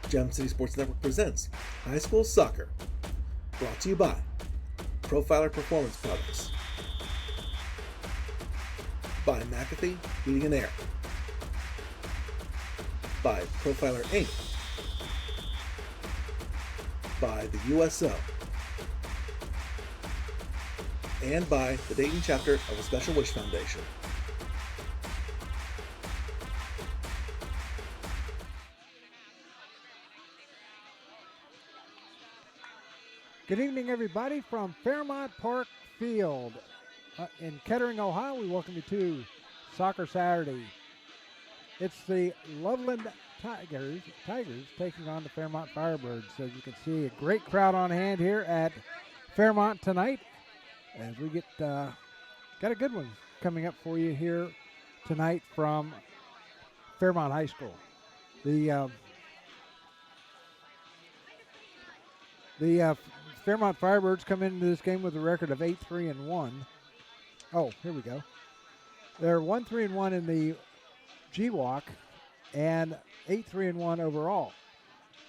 Gem City Sports Network presents High School Soccer, brought to you by Profiler Performance Products, by McAfee Heating and Air, by Profiler Inc., by the USO, and by the Dayton chapter of the Special Wish Foundation. Good evening, everybody, from Fairmont Park Field in Kettering, Ohio. We welcome you to Soccer Saturday. It's the Loveland Tigers taking on the Fairmont Firebirds. As you can see, a great crowd on hand here at Fairmont tonight. As we got a good one coming up for you here tonight from Fairmont High School. The Fairmont Firebirds come into this game with a record of 8-3-1. Oh, here we go. They're 1-3-1 in the GWalk and 8-3-1 overall.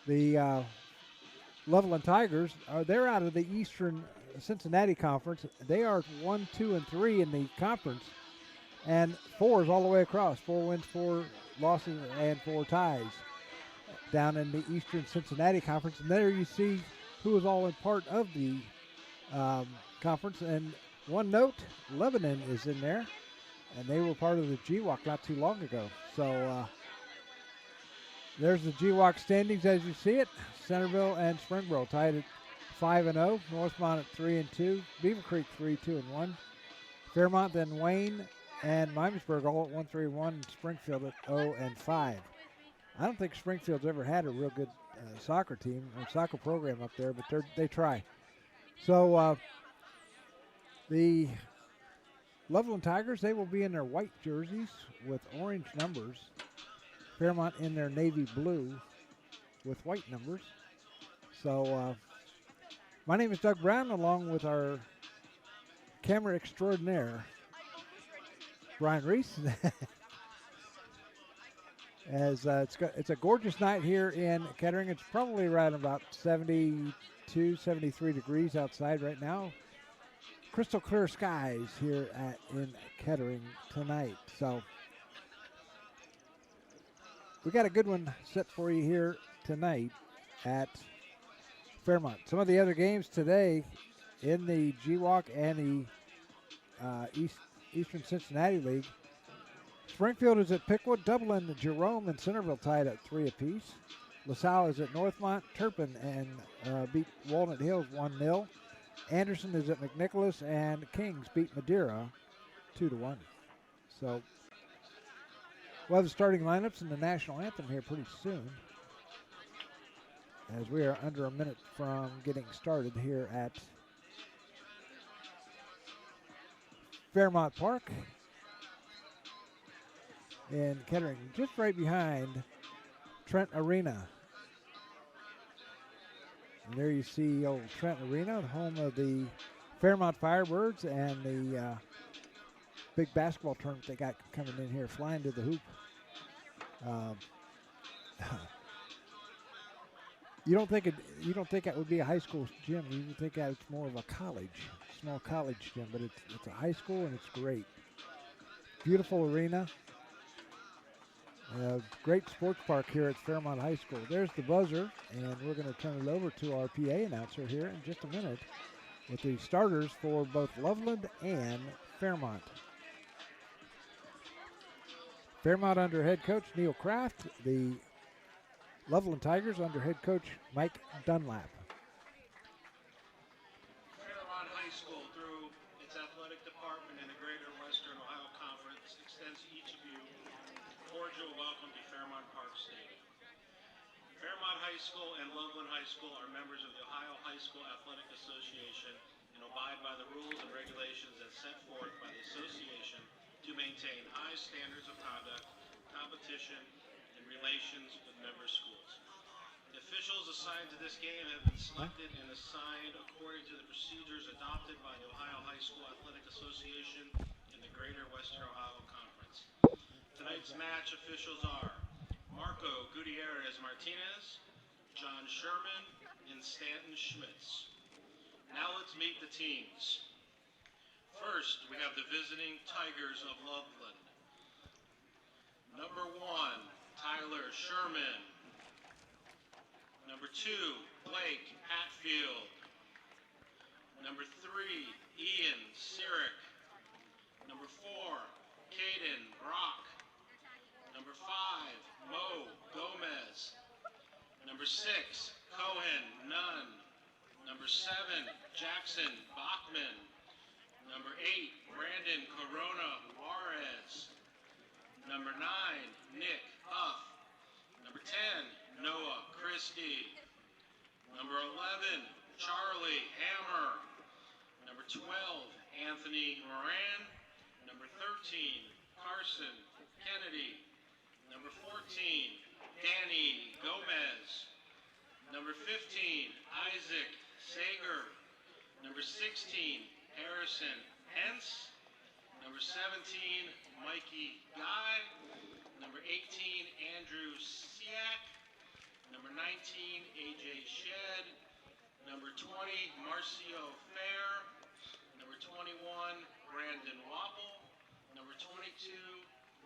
The Loveland Tigers they're out of the Eastern Cincinnati Conference. They are 1-2-3 in the conference, and 4s all the way across. 4 wins, 4 losses, and 4 ties down in the Eastern Cincinnati Conference. And there you see who is all in part of the conference. And one note, Lebanon is in there, and they were part of the GWalk not too long ago. So there's the GWalk standings as you see it. Centerville and Springboro tied at 5-0. Northmont at 3-2. Beaver Creek 3-2-1. Fairmont, then Wayne and Miamisburg all at 1-3-1. And Springfield at 0-5. I don't think Springfield's ever had a real good soccer team or soccer program up there, but they try. So the Loveland Tigers, they will be in their white jerseys with orange numbers. Fairmont in their navy blue with white numbers. So my name is Doug Brown, along with our camera extraordinaire, Brian Reese. As it's a gorgeous night here in Kettering. It's probably around about 72, 73 degrees outside right now. Crystal clear skies here in Kettering tonight. So we got a good one set for you here tonight at Fairmont. Some of the other games today in the GWalk and the Eastern Cincinnati League. Springfield is at Pickwood. Dublin, Jerome, and Centerville tied at 3 apiece. LaSalle is at Northmont. Turpin and beat Walnut Hills 1-0. Anderson is at McNicholas, and Kings beat Madeira 2-1. So we'll have the starting lineups and the national anthem here pretty soon, as we are under a minute from getting started here at Fairmont Park in Kettering, just right behind Trent Arena. And there you see old Trent Arena, home of the Fairmont Firebirds and the big basketball tournament they got coming in here, flying to the hoop. You don't think that would be a high school gym. You would think that it's more of a small college gym, but it's a high school and it's great. Beautiful arena. Great sports park here at Fairmont High School. There's the buzzer, and we're going to turn it over to our PA announcer here in just a minute with the starters for both Loveland and Fairmont. Fairmont under head coach Neil Kraft, the Loveland Tigers under head coach Mike Dunlap. Fairmont High School, through its athletic department in the Greater Western Ohio Conference, extends to each of you cordial welcome to Fairmont Park Stadium. Fairmont High School and Loveland High School are members of the Ohio High School Athletic Association and abide by the rules and regulations as set forth by the association to maintain high standards of conduct, competition, and relations with member schools. The officials assigned to this game have been selected and assigned according to the procedures adopted by the Ohio High School Athletic Association in the Greater Western Ohio Conference. Tonight's match officials are Marco Gutierrez Martinez, John Sherman, and Stanton Schmitz. Now let's meet the teams. First, we have the visiting Tigers of Loveland. Number 1, Tyler Sherman. Number 2, Blake Hatfield. Number 3, Ian Sirik. Number 4, Caden Brock. Number 5, Mo Gomez. Number 6, Cohen Nunn. Number 7, Jackson Bachman. Number 8, Brandon Corona Juarez. Number 9, Nick Huff. Number 10, Noah Christie. Number 11, Charlie Hammer. Number 12, Anthony Moran. Number 13, Carson Kennedy. Number 14, Danny Gomez. Number 15, Isaac Sager. Number 16, Harrison Hentz. Number 17, Mikey Guy. Number 18, Andrew Siak. Number 19, AJ Shed. Number 20, Marcio Fair. Number 21, Brandon Wapple. Number 22,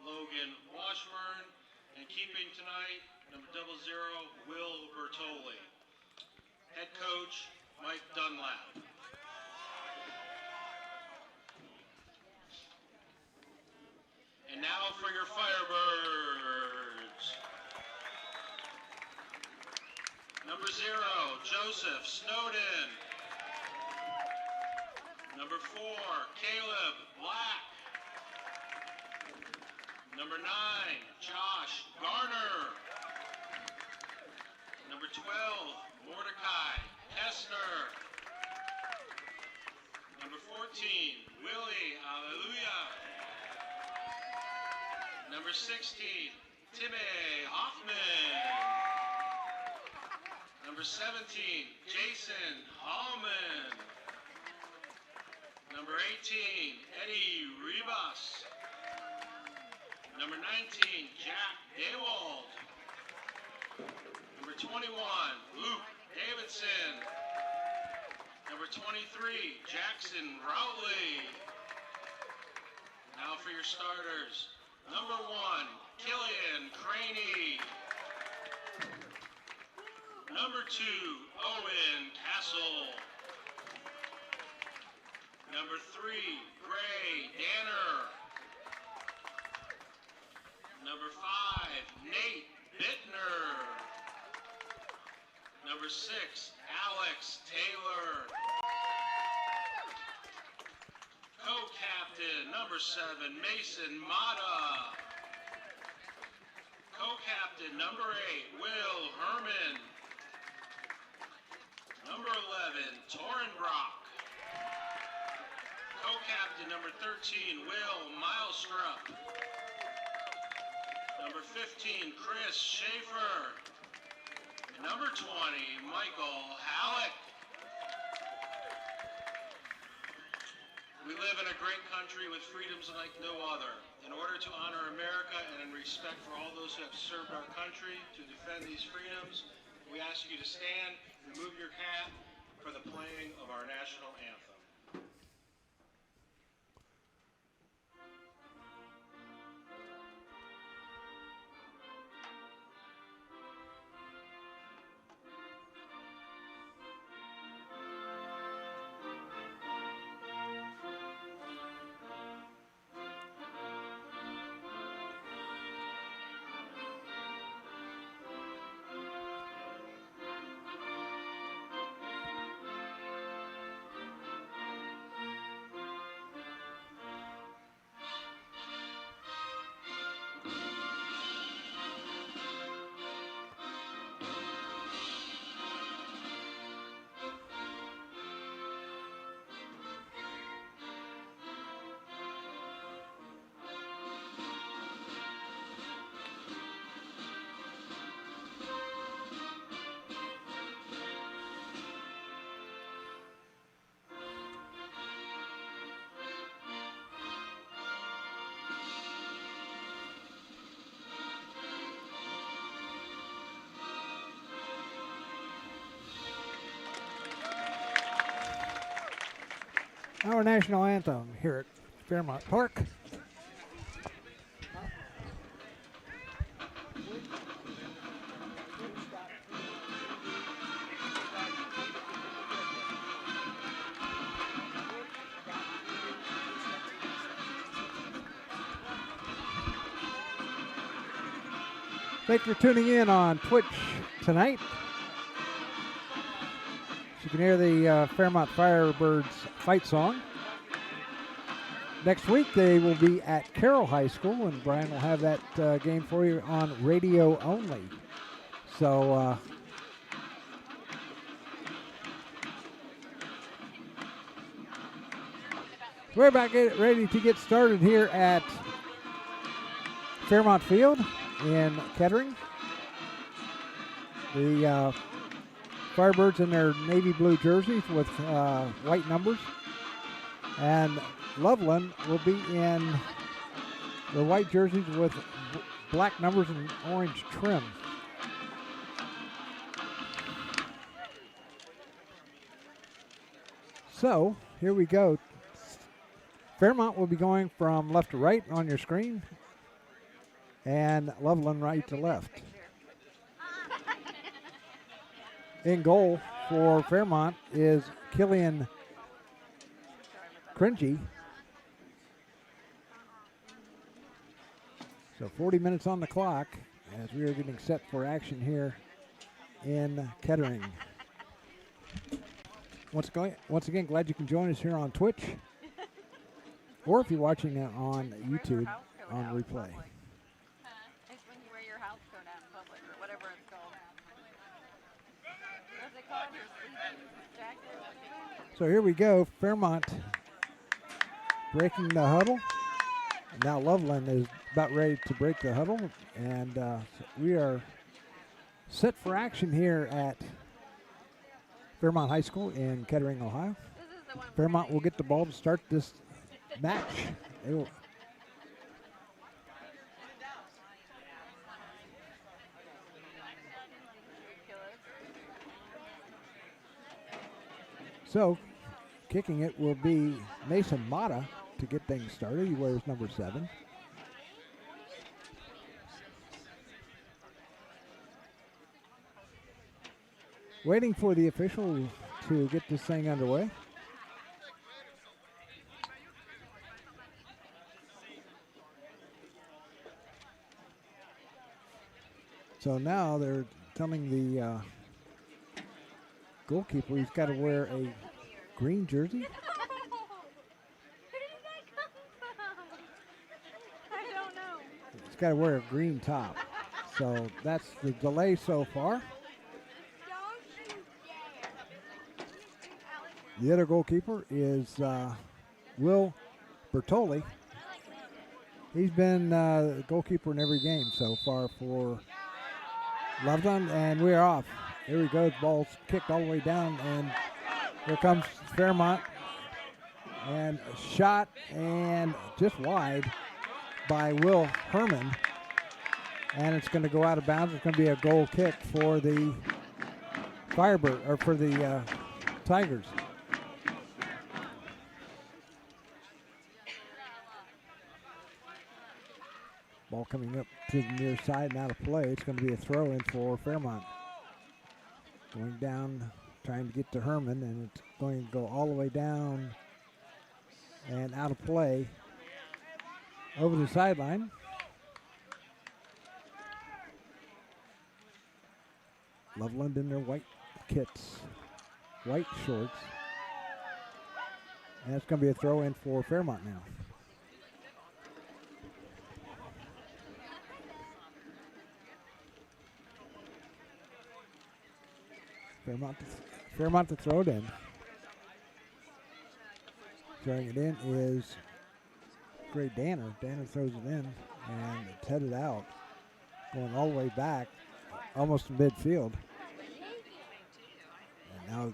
Logan Washburn. And keeping tonight, number 00, Will Bertoli. Head coach, Mike Dunlap. And now for your Firebirds. Number 0, Joseph Snowden. Number 4, Caleb Black. Number 9, Josh Garner. Number 12, Mordecai Hessner. Number 14, Willie Alleluia. Number 16, Timmy Hoffman. Number 17, Jason Hallman. Number 18, Eddie Ribas. Number 19, Jack Daywald. Number 21, Luke Davidson. Number 23, Jackson Rowley. Now for your starters. Number 1, Killian Craney. Number 2, Owen Castle. Number 3, Gray Danner. Number 5, Nate Bittner. Number 6, Alex Taylor. Co-captain, number 7, Mason Mata. Co-captain, number 8, Will Herman. Number 11, Torin Brock. Co-captain, number 13, Will Milestrup. Number 15, Chris Schaefer. And number 20, Michael Halleck. We live in a great country with freedoms like no other. In order to honor America and in respect for all those who have served our country to defend these freedoms, we ask you to stand, remove your cap for the playing of our national anthem. Our national anthem here at Fairmont Park. Thanks for tuning in on Twitch tonight. You can hear the Fairmont Firebirds fight song. Next week they will be at Carroll High School, and Brian will have that game for you on radio only. So we're about ready to get started here at Fairmont Field in Kettering. The Firebirds in their navy blue jerseys with white numbers, and Loveland will be in the white jerseys with black numbers and orange trim. So here we go. Fairmont will be going from left to right on your screen, and Loveland right to left. In goal for Fairmont is Killian Cringy. So 40 minutes on the clock as we are getting set for action here in Kettering. Once again, glad you can join us here on Twitch, or if you're watching it on YouTube on replay. It's when you wear your house coat out in public, or whatever it's called. What's it called? Your sleeping jacket? So here we go. Fairmont breaking the huddle. Now Loveland is about ready to break the huddle, and we are set for action here at Fairmont High School in Kettering, Ohio. Fairmont will get the ball to start this match. They will. So, kicking it will be Mason Mata to get things started. He wears number 7. Waiting for the official to get this thing underway. So now they're telling the goalkeeper he's got to wear a green jersey. Where did that come from? I don't know. He's got to wear a green top. So that's the delay so far. The other goalkeeper is Will Bertoli. He's been goalkeeper in every game so far for Loveland, and we're off. Here we go. The ball's kicked all the way down, and here comes Fairmont. And a shot, and just wide by Will Herman. And it's going to go out of bounds. It's going to be a goal kick for the Firebird, or for the Tigers. Ball coming up to the near side and out of play. It's going to be a throw in for Fairmont. Going down, trying to get to Herman, and it's going to go all the way down and out of play over the sideline. Loveland in their white kits, white shorts. And it's going to be a throw in for Fairmont now. Fairmont to throw it in. Throwing it in is Gray Danner. Danner throws it in, and it's headed out, going all the way back, almost to midfield. And now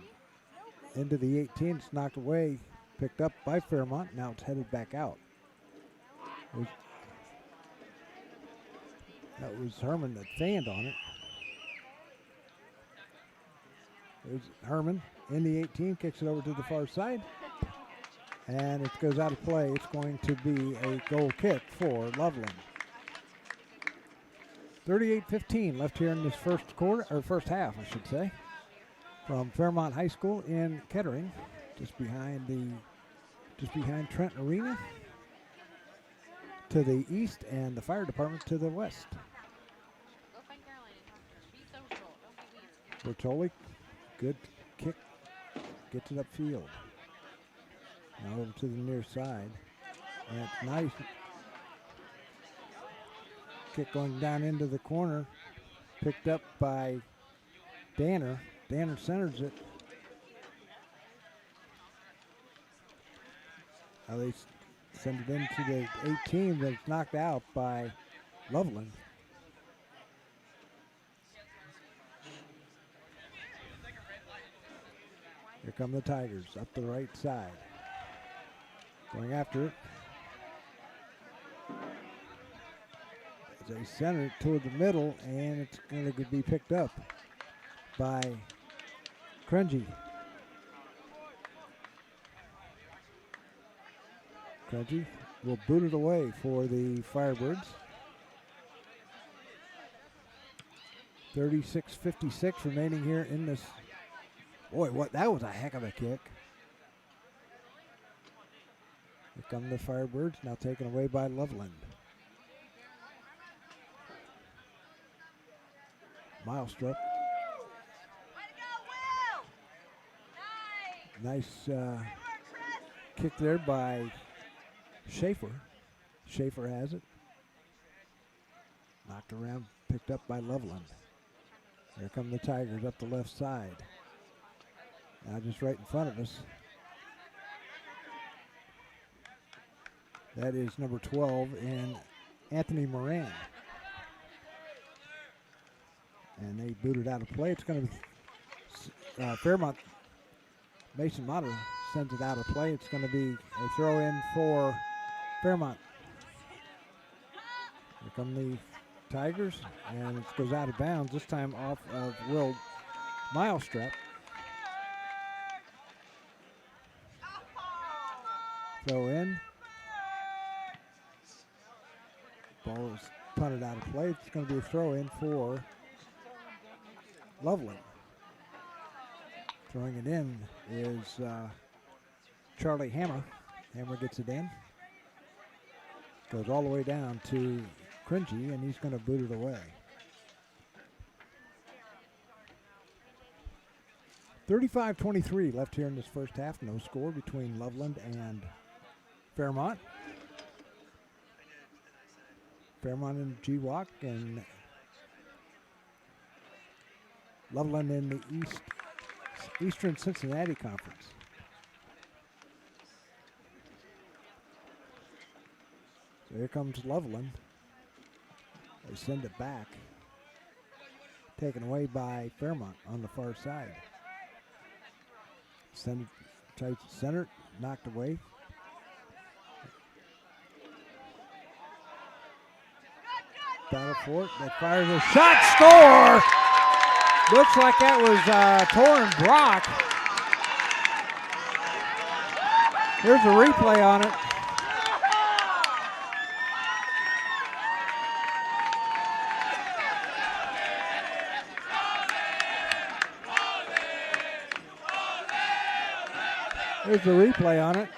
into the 18, it's knocked away, picked up by Fairmont. Now it's headed back out. That was Herman that fanned on it. There's Herman in the 18, kicks it over to the far side. And it goes out of play. It's going to be a goal kick for Loveland. 38-15 left here in this first quarter, or first half, I should say, from Fairmont High School in Kettering, just behind Trent Arena to the east and the fire department to the west. Go find Caroline and talk to her. Be social. Don't be weird. Bertoli, good kick, gets it upfield. Now over to the near side. And it's nice. Kick going down into the corner. Picked up by Danner. Danner centers it. Now they send it into the 18, but it's knocked out by Loveland. Here come the Tigers up the right side. Going after it. They center it toward the middle, and it's going to be picked up by Crengy. Crengy will boot it away for the Firebirds. 36-56 remaining here in this. Boy, that was a heck of a kick. Here come the Firebirds, now taken away by Loveland. Milestrup. Nice kick there by Schaefer. Schaefer has it. Knocked around, picked up by Loveland. Here come the Tigers up the left side. Now just right in front of us. That is number 12 in Anthony Moran. And they booted out of play. It's going to be Fairmont. Mason Mata sends it out of play. It's going to be a throw in for Fairmont. Here come the Tigers, and it goes out of bounds, this time off of Will Milestrap. Throw in. Ball is punted out of play. It's going to be a throw in for Loveland. Throwing it in is Charlie Hammer. Hammer gets it in. Goes all the way down to Cringy, and he's going to boot it away. 35-23 left here in this first half. No score between Loveland and Fairmont. Fairmont in GWOC and Loveland in the Eastern Cincinnati Conference. So here comes Loveland. They send it back. Taken away by Fairmont on the far side. Send it, tries to center it, knocked away. Battle for it. They fire the shot, score! Looks like that was Torrin Brock. Here's a replay on it. Here's the replay on it.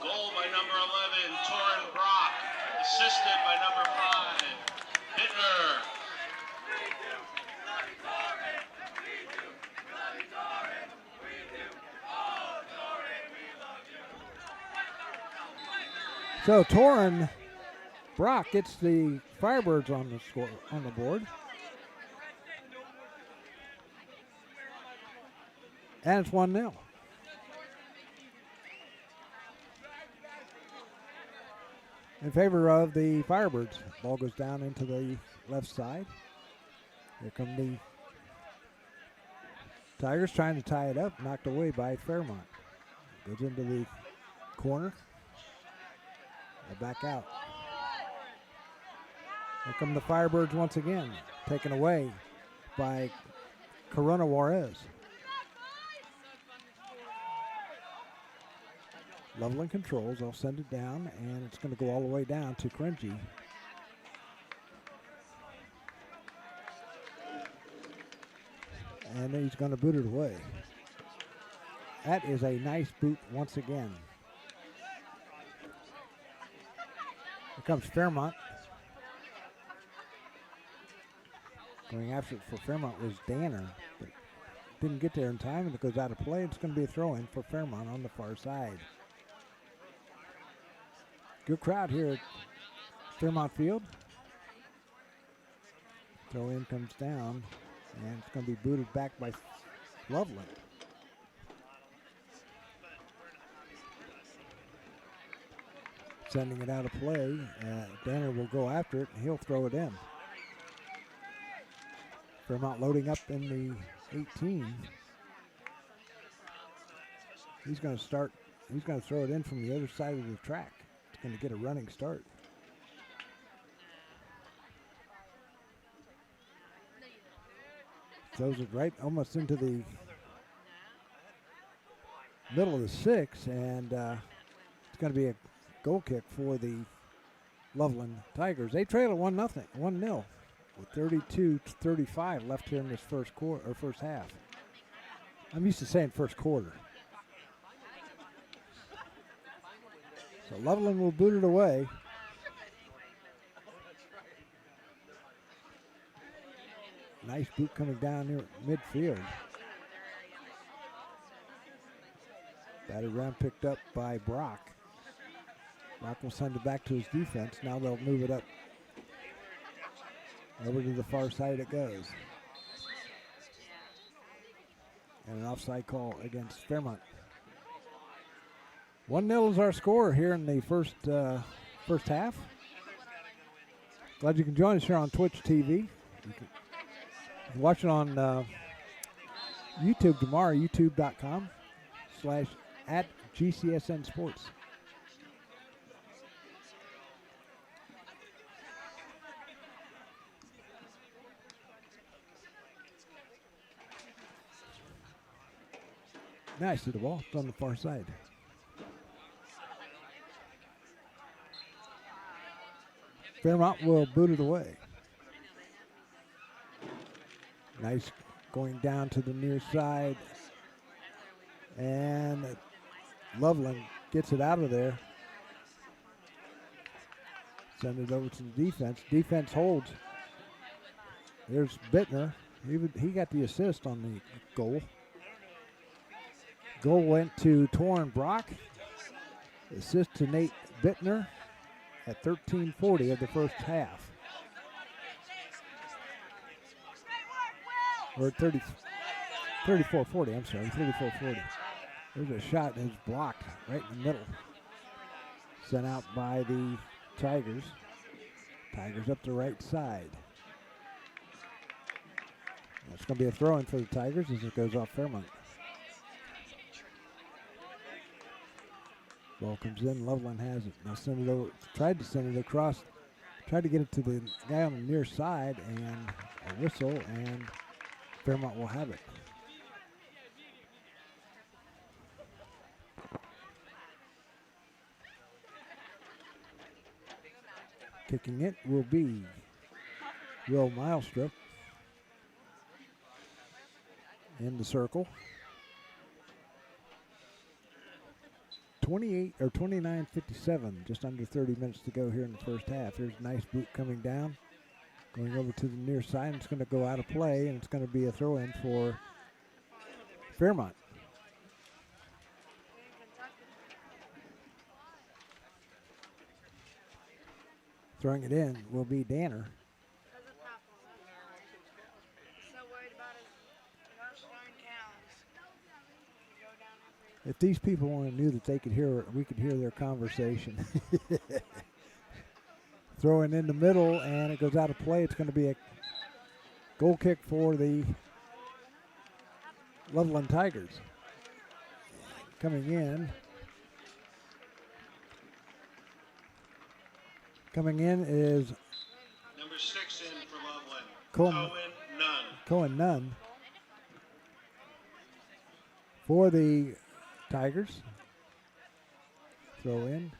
Goal by number 11, Torrin Brock. Assisted by number 5, Bittner. So Torrin Brock gets the Firebirds on the score on the board. And it's 1-0. In favor of the Firebirds. Ball goes down into the left side. Here come the Tigers trying to tie it up. Knocked away by Fairmont. Goes into the corner. They back out. Here come the Firebirds once again. Taken away by Corona Juarez. Loveland controls. I'll send it down, and it's going to go all the way down to Cringy. And he's going to boot it away. That is a nice boot once again. Here comes Fairmont. Going after it for Fairmont was Danner, but didn't get there in time, and it goes out of play. It's going to be a throw-in for Fairmont on the far side. Good crowd here at Fairmont Field. Throw-in comes down, and it's going to be booted back by Loveland. Sending it out of play. Danner will go after it, and he'll throw it in. Fairmont loading up in the 18. He's going to start. He's going to throw it in from the other side of the track. It's going to get a running start. Throws it right almost into the middle of the 6, and it's going to be a goal kick for the Loveland Tigers. They trail at 1-0, with 32-35 left here in this first quarter or first half. I'm used to saying first quarter. So Loveland will boot it away. Nice boot coming down near midfield. Batted around, picked up by Brock. Brock will send it back to his defense. Now they'll move it up. Over to the far side it goes. And an offside call against Fairmont. 1-0 is our score here in the first half. Glad you can join us here on Twitch TV. You can watch it on YouTube tomorrow, youtube.com/@GCSN Sports. Nice to the ball. It's on the far side. Fairmont will boot it away. Nice going down to the near side. And Loveland gets it out of there. Send it over to the defense. Defense holds. There's Bittner. He got the assist on the goal. Goal went to Torrin Brock. Assist to Nate Bittner at 13:40 of the first half. Or 34:40, I'm sorry, 34:40. There's a shot and it's blocked right in the middle. Sent out by the Tigers. Tigers up the right side. That's going to be a throw-in for the Tigers as it goes off Fairmont. Ball comes in, Loveland has it. Now send it over, tried to send it across, tried to get it to the guy on the near side, and a whistle, and Fairmont will have it. Kicking it will be Will Milestrup in the circle. 29:57, just under 30 minutes to go here in the first half. There's a nice boot coming down, going over to the near side, and it's going to go out of play, and it's going to be a throw-in for Fairmont. Throwing it in will be Danner. If these people only knew that they could hear, we could hear their conversation. Throwing in the middle, and it goes out of play. It's going to be a goal kick for the Loveland Tigers. Coming in is number 6 in for Loveland. Cohen Nunn. for the Tigers. Throw in.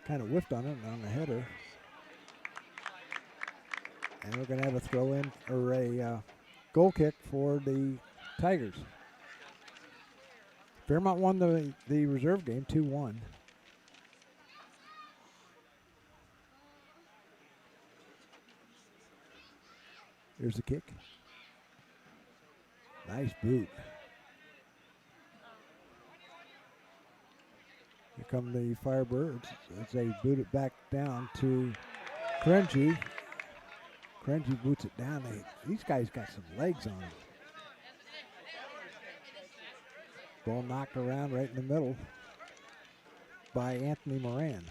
Kind of whiffed on it on the header. And we're going to have a throw in or a goal kick for the Tigers. Fairmont won the reserve game 2-1. Here's the kick. Nice boot. Here come the Firebirds as they boot it back down to Krenji. Krenji boots it down. These guys got some legs on them. Ball knocked around right in the middle by Anthony Moran.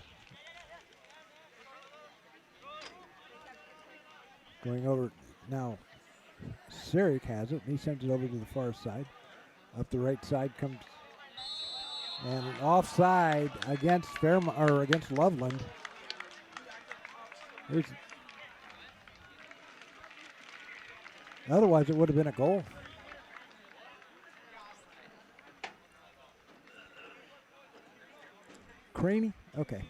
Going over now, Sarek has it, and he sends it over to the far side. Up the right side comes, and offside against Fairmont or against Loveland. Otherwise, it would have been a goal. Craney? Okay.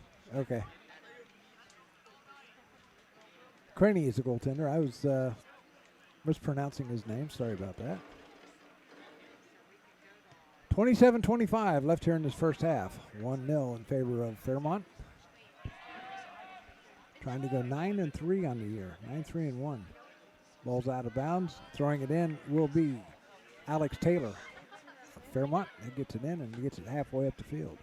Craney is the goaltender. I was mispronouncing his name. Sorry about that. 27-25 left here in this first half. 1-0 in favor of Fairmont. Trying to go 9-3 on the year. 9-3-1. Ball's out of bounds. Throwing it in will be Alex Taylor of Fairmont. He gets it in and gets it halfway up the field.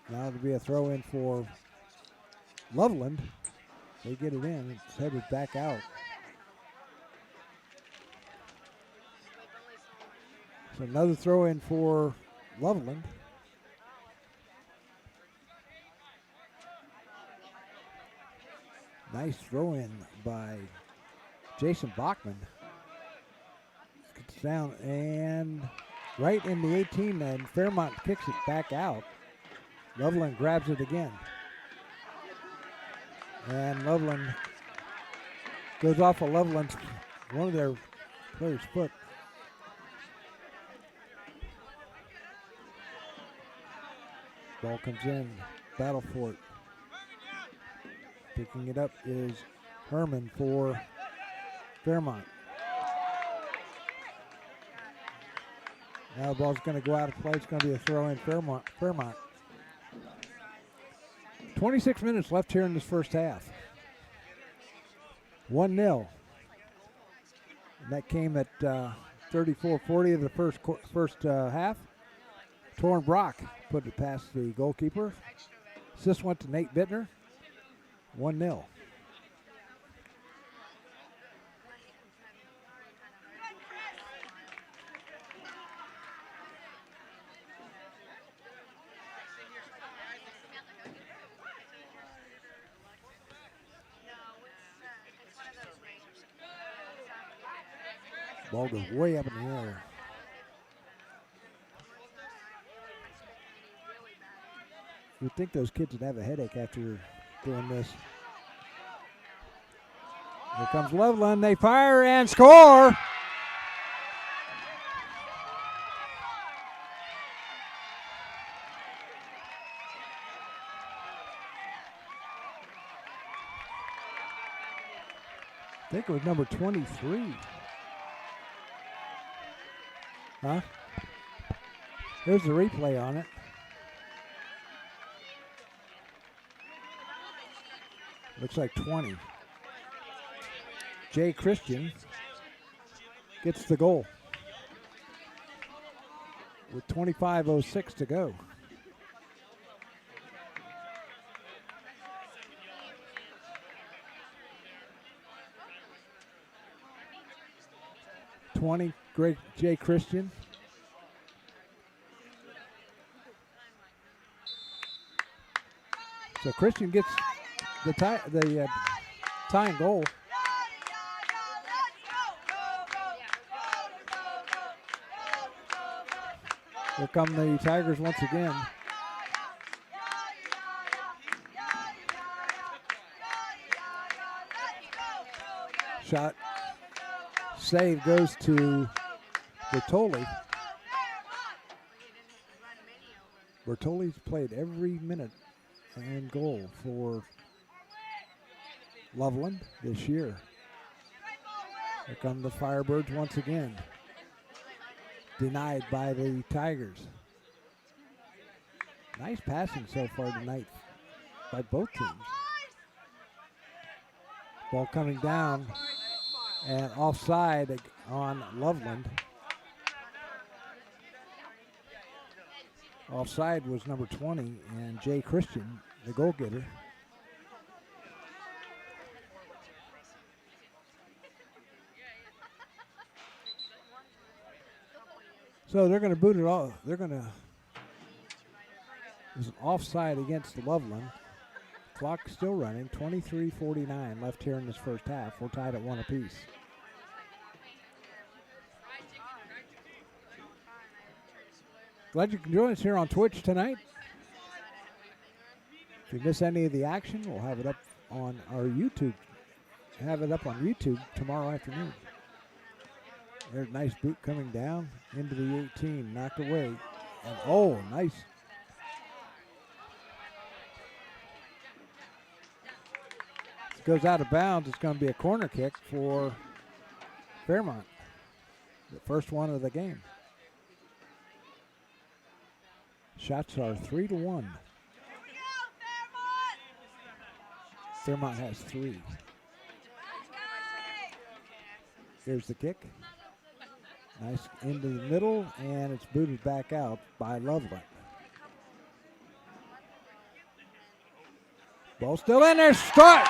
Now it'll be a throw in for Loveland. They get it in. It's headed back out. So another throw in for Loveland. Nice throw in by Jason Bachman. Gets down and right in the 18, and Fairmont kicks it back out. Loveland grabs it again. And Loveland goes off of Loveland's, one of their players' foot. Ball comes in, battle for it. Picking it up is Herman for Fairmont. Now the ball's going to go out of play. It's going to be a throw in Fairmont. 26 minutes left here in this first half. 1-0. And that came at 34-40 of the first half. Torrin Brock put it past the goalkeeper. Assist went to Nate Bittner. 1-0. Ball goes way up in the air. You'd think those kids would have a headache after doing this. Here comes Loveland. They fire and score. I think it was number 23. Huh? There's the replay on it. Looks like 20. Jay Christian gets the goal with 25:06 to go. Great Jay Christian. So Christian gets the tying goal. Here come the Tigers once again. Shot save goes to Bertoli. Bertoli's played every minute and goal for Loveland this year. Here come the Firebirds once again. Denied by the Tigers. Nice passing so far tonight by both teams. Ball coming down and offside on Loveland. Offside was number 20 and Jay Christian, the goal getter. So they're going to boot it all. There's an offside against Loveland. Clock still running, 23:49 left here in this first half. We're tied at 1 apiece. Glad you can join us here on Twitch tonight. If you miss any of the action, we'll have it up on our YouTube. Have it up on YouTube tomorrow afternoon. There's a nice boot coming down into the 18, knocked away. And oh, nice. It goes out of bounds. It's going to be a corner kick for Fairmont. The first one of the game. Shots are 3-1. Fairmont has 3. Here's the kick. Nice into the middle, and it's booted back out by Loveland. Ball still in there. Strike.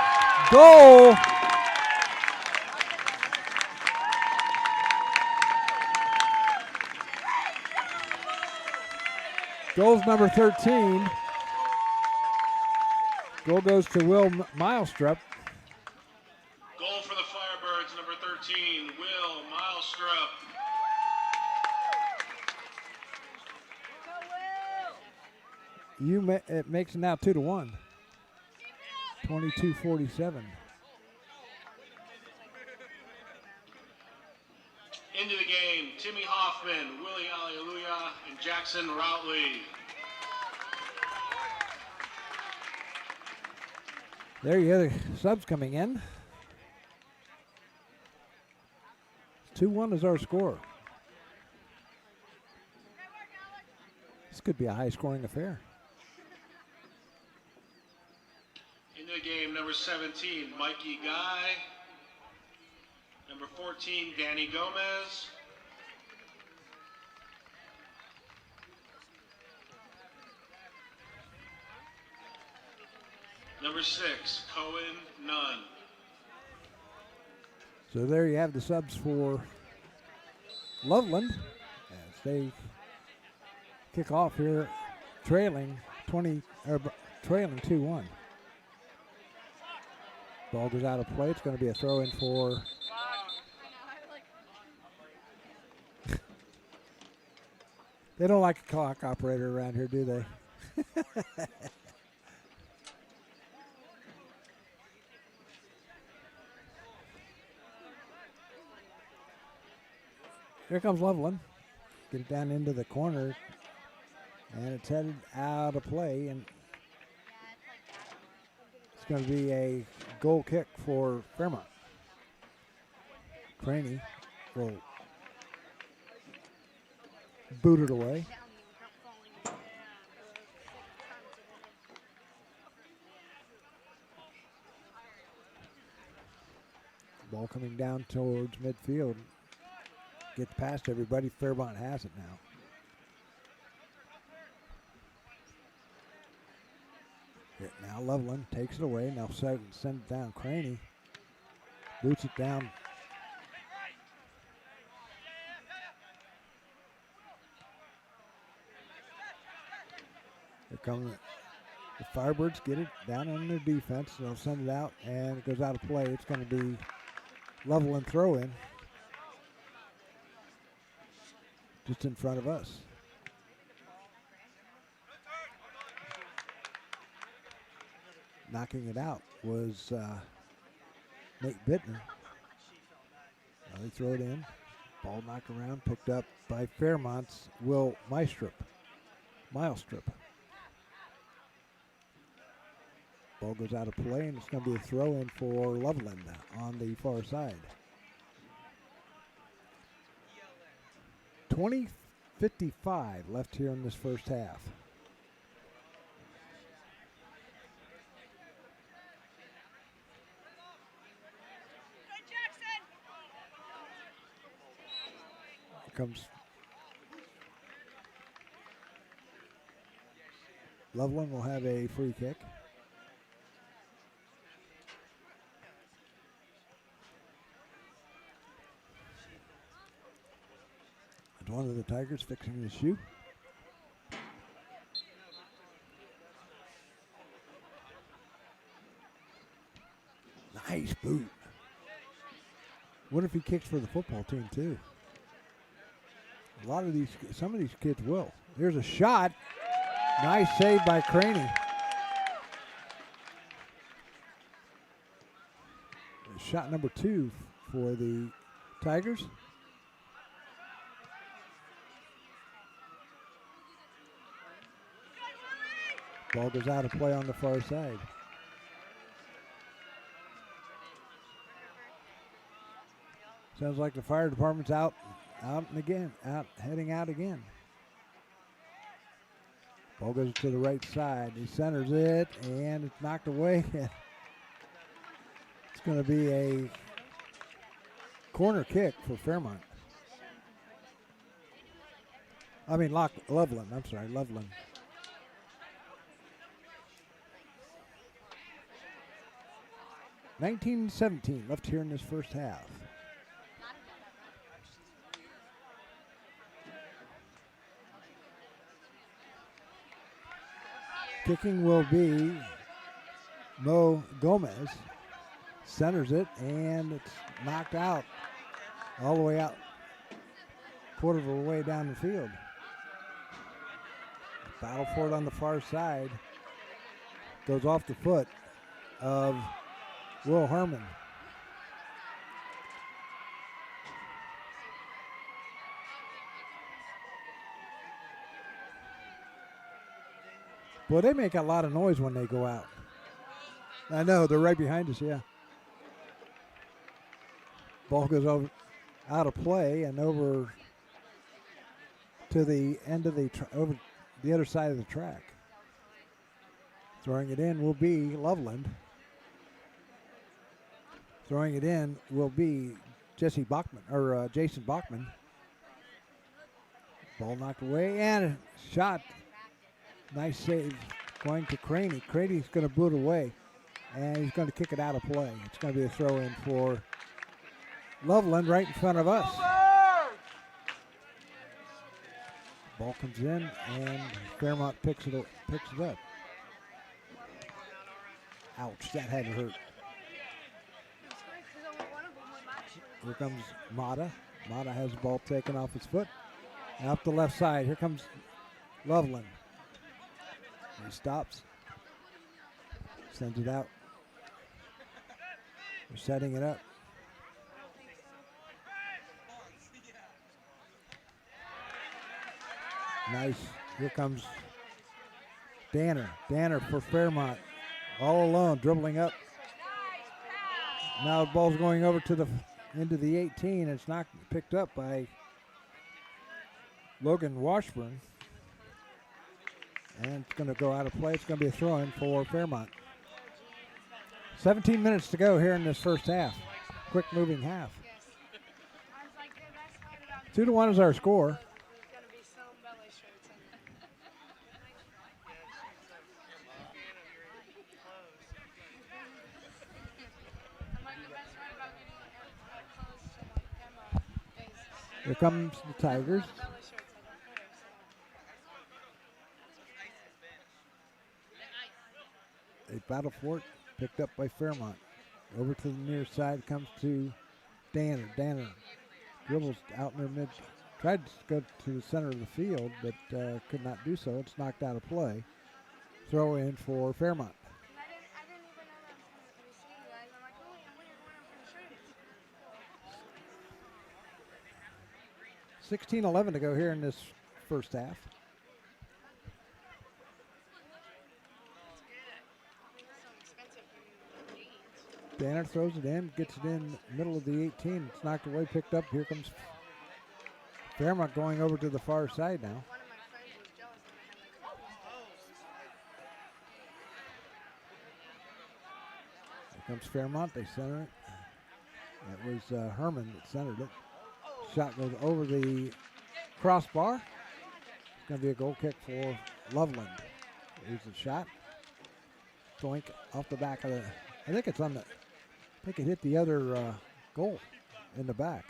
Goal. Goal's number 13. Goal goes to Will Milestrup. Goal for the Firebirds, number 13, Will Milestrup. It makes it now 2-1. 22-47. Into the game, Timmy Hoffman, Willie Alleluia, and Jackson Routley. There you go, the subs coming in. 2-1 is our score. This could be a high-scoring affair. Into the game, number 17, Mikey Guy. Number 14, Danny Gomez. Number 6, Cohen Nunn. So there you have the subs for Loveland as they kick off here, trailing 2-1. Ball goes out of play. It's going to be a throw in for. They don't like a clock operator around here, do they? Here comes Loveland. Get it down into the corner. And it's headed out of play. And it's going to be a goal kick for Fairmont. Craney will boot it away. Ball coming down towards midfield. Gets past everybody. Fairmont has it now. Here, now Loveland takes it away. Now send it down. Craney boots it down. Here come the Firebirds. Get it down on their defense. They'll send it out, and it goes out of play. It's going to be Loveland throw in. Just in front of us. Knocking it out was Nate Bittner. They throw it in. Ball knocked around, picked up by Fairmont's Will Meistrup. Ball goes out of play, and it's going to be a throw in for Loveland on the far side. 20:55 left here in this first half. Here comes Loveland will have a free kick. One of the Tigers fixing his shoe. Nice boot. What if he kicks for the football team too? Some of these kids will. Here's a shot. Nice save by Craney. Shot number 2 for the Tigers. Ball goes out of play on the far side. Sounds like the fire department's heading out again. Ball goes to the right side. He centers it, and it's knocked away. It's going to be a corner kick for Fairmont. Loveland. I'm sorry, Loveland. 19:17 left here in this first half. Kicking will be Mo Gomez. Centers it, and it's knocked out all the way out, quarter of a way down the field. Battle for it on the far side. Goes off the foot of Will Herman. Boy, they make a lot of noise when they go out. I know, they're right behind us, yeah. Ball goes out of play and over to the end of over the other side of the track. Throwing it in will be Loveland. Throwing it in will be Jason Bachman. Ball knocked away and a shot. Nice save going to Craney. Craney's going to boot away, and he's going to kick it out of play. It's going to be a throw in for Loveland right in front of us. Ball comes in, and Fairmont picks it up. Ouch, that had to hurt. Here comes Mata. Mata has the ball taken off his foot. And up the left side, here comes Loveland. He stops. Sends it out. They're setting it up. Nice. Here comes Danner. Danner for Fairmont. All alone, dribbling up. Now the ball's going over to into the 18. It's not picked up by Logan Washburn. And it's going to go out of play. It's going to be a throw-in for Fairmont. 17 minutes to go here in this first half. Quick moving half. 2-1 is our score. Here comes the Tigers. They battle for it, picked up by Fairmont. Over to the near side comes to Danner. Danner dribbles out in their mid. Tried to go to the center of the field, but could not do so. It's knocked out of play. Throw in for Fairmont. 16:11 to go here in this first half. Danner throws it in, gets it in middle of the 18. It's knocked away, picked up. Here comes Fairmont going over to the far side now. Here comes Fairmont. They center it. That was Herman that centered it. Shot goes over the crossbar. It's going to be a goal kick for Loveland. Here's the shot. Doink off the back of the. I think it's on the. I think it hit the other goal in the back.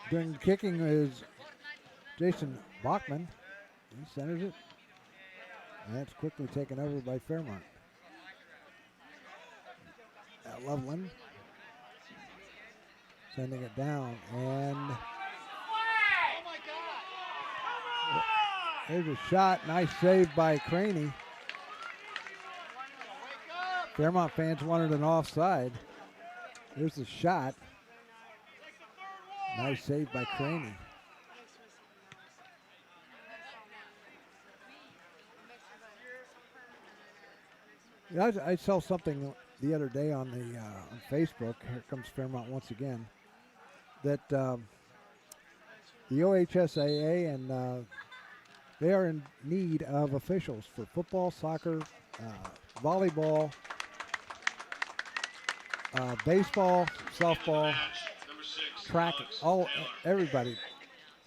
Doing the kicking is Jason Bachman. He centers it. And that's quickly taken over by Fairmont. At Loveland. Sending it down. And there's a shot. Nice save by Craney. Fairmont fans wanted an offside. Here's the shot. Nice save by Craney. Yeah, I saw something the other day on the on Facebook. Here comes Fairmont once again. That the OHSAA and they are in need of officials for football, soccer, volleyball, baseball, softball, track, everybody.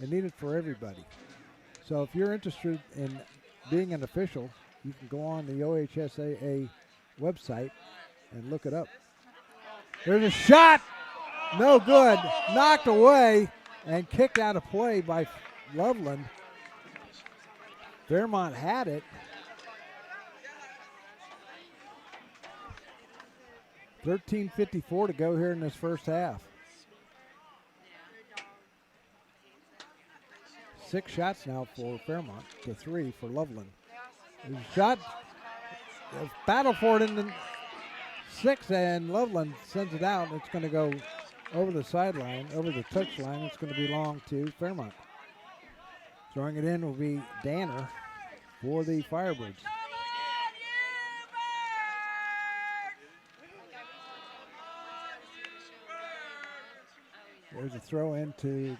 They need it for everybody. So if you're interested in being an official, you can go on the OHSAA website and look it up. There's a shot. No good. Knocked away and kicked out of play by Loveland. Fairmont had it. 13:54 to go here in this first half. 6 shots now for Fairmont to 3 for Loveland. There's a shot. There's battle for it in the 6, and Loveland sends it out. It's going to go over the sideline, over the touchline. It's going to belong to Fairmont. Throwing it in will be Danner for the Firebirds. There's a throw into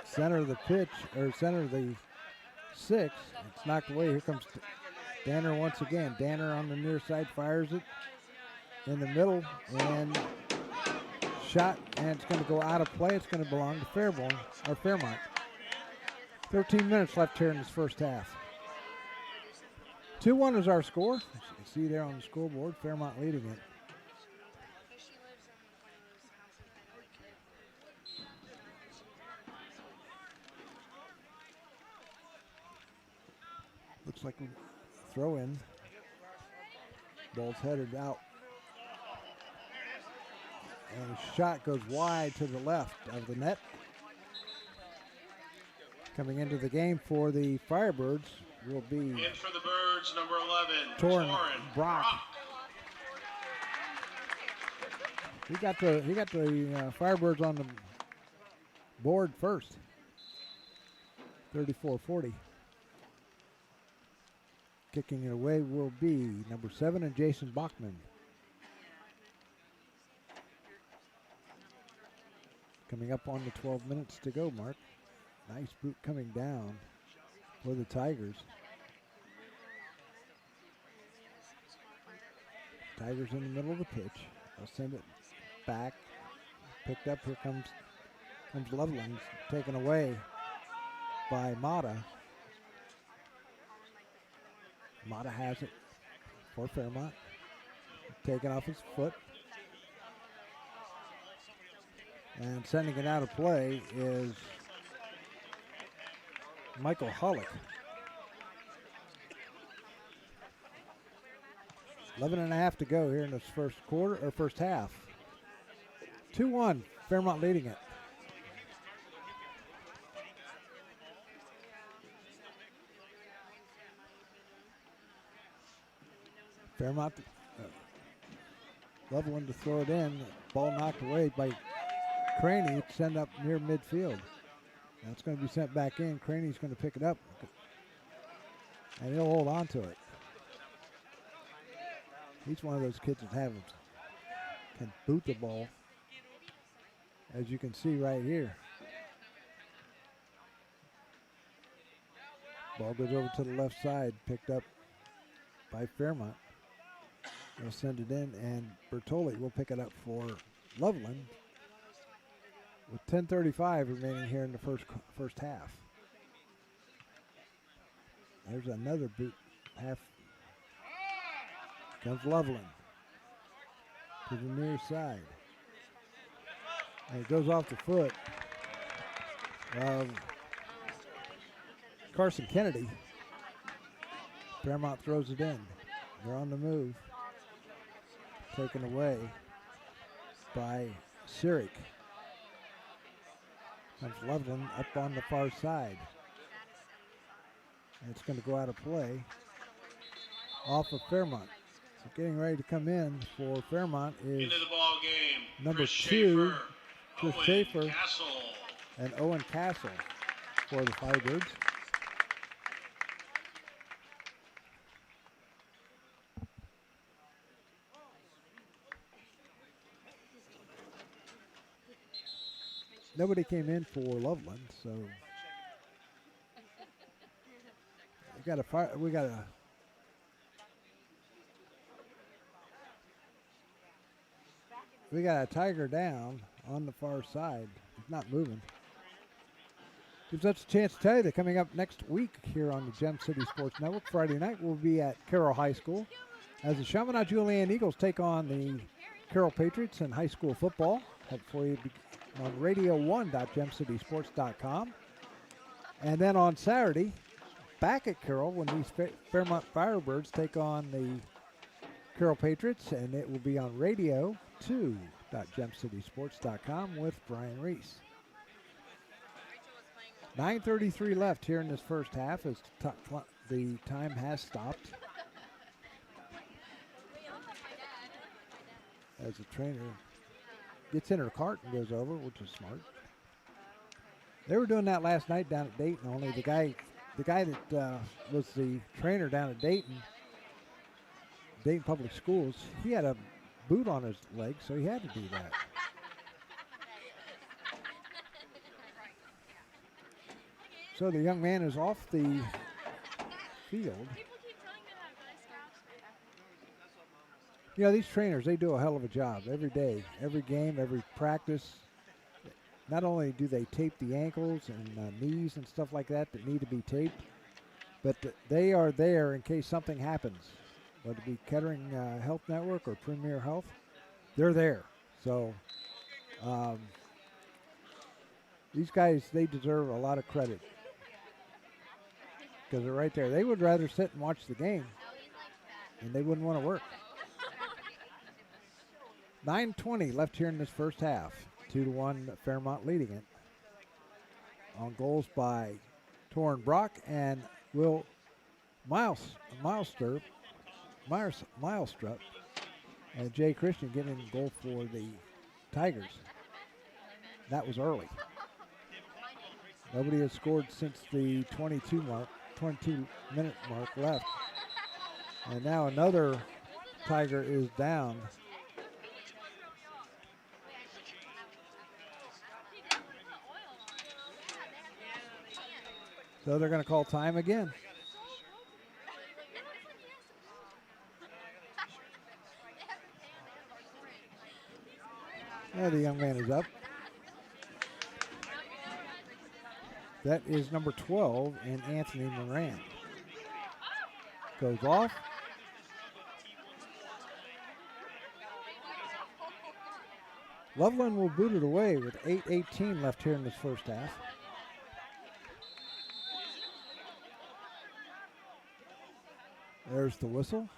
center of the pitch, or center of the 6. It's knocked away. Here comes Danner once again. Danner on the near side fires it in the middle, and shot, and it's going to go out of play. It's going to belong to Fairmont. 13 minutes left here in this first half. 2-1 is our score. As you can see there on the scoreboard, Fairmont leading it. Looks like a throw in. Ball's headed out. And a shot goes wide to the left of the net. Coming into the game for the Firebirds will be in for the Birds, number 11, Torin Brock. He got the Firebirds on the board first. 34-40. Kicking it away will be number 7 and Jason Bachman. Coming up on the 12 minutes to go mark. Nice boot coming down for the Tigers. Tigers in the middle of the pitch. They'll send it back. Picked up. Here comes Loveland. Taken away by Mata. Mata has it for Fairmont. Taken off his foot. And sending it out of play is Michael Hollick. 11.5 to go here in this first half. 2-1, Fairmont leading it. Fairmont Loveland to throw it in. Ball knocked away by Craney. It's sent up near midfield. Now it's going to be sent back in. Craney's going to pick it up, and he'll hold on to it. He's one of those kids that can boot the ball, as you can see right here. Ball goes over to the left side, picked up by Fairmont. They'll send it in, and Bertoli will pick it up for Loveland with 10:35 remaining here in the first half. There's another boot half. Comes Loveland to the near side. And it goes off the foot of Carson Kennedy. Fairmont throws it in. They're on the move. Taken away by Sirik. Comes Loveland up on the far side. And it's going to go out of play off of Fairmont. So getting ready to come in for Fairmont is into the ball game, number Chris 2, Schaefer, Chris Owen Schaefer, Castle. and Owen Castle for the Firebirds. Nobody came in for Loveland, so we got a Tiger down on the far side. He's not moving. Gives us a chance to tell you that coming up next week here on the Gem City Sports Network, Friday night, we'll be at Carroll High School as the Chaminade Julienne Eagles take on the Carroll Patriots in high school football. Have for you on radio1.gemcitysports.com. And then on Saturday, back at Carroll when these Fairmont Firebirds take on the Carroll Patriots, and it will be on radio2.gemcitysports.com with Brian Reese. 9:33 left here in this first half as the time has stopped. As the trainer gets in her cart and goes over, which is smart. They were doing that last night down at Dayton, only the guy that was the trainer down at Dayton Public Schools, he had a boot on his leg, so he had to do that. So the young man is off the field. You know, these trainers, they do a hell of a job every day, every game, every practice. Not only do they tape the ankles and knees and stuff like that need to be taped, but they are there in case something happens, whether it be Kettering Health Network or Premier Health. They're there. So these guys, they deserve a lot of credit because they're right there. They would rather sit and watch the game, and they wouldn't want to work. 9:20 left here in this first half. 2-1 Fairmont leading it. On goals by Torrin Brock and Will Milestrup, and Jay Christian getting a goal for the Tigers. That was early. Nobody has scored since the 22-minute mark left. And now another Tiger is down. So they're going to call time again. There the young man is up. That is number 12 and Anthony Moran. Goes off. Loveland will boot it away with 8:18 left here in this first half. There's the whistle.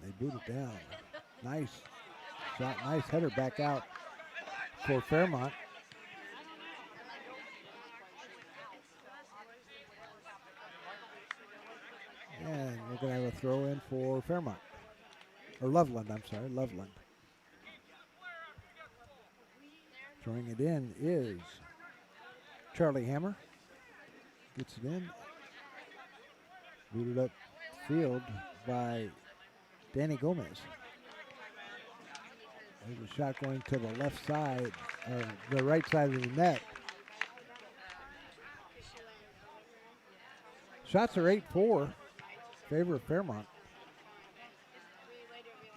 They boot it down. Nice shot, nice header back out for Fairmont. And And we're going to have a throw in for Fairmont. Or Loveland, I'm sorry, Loveland. Throwing it in is Charlie Hammer. Gets it in. Booted up field by Danny Gomez. There's a shot going to the left side, the right side of the net. Shots are 8-4, favor of Fairmont.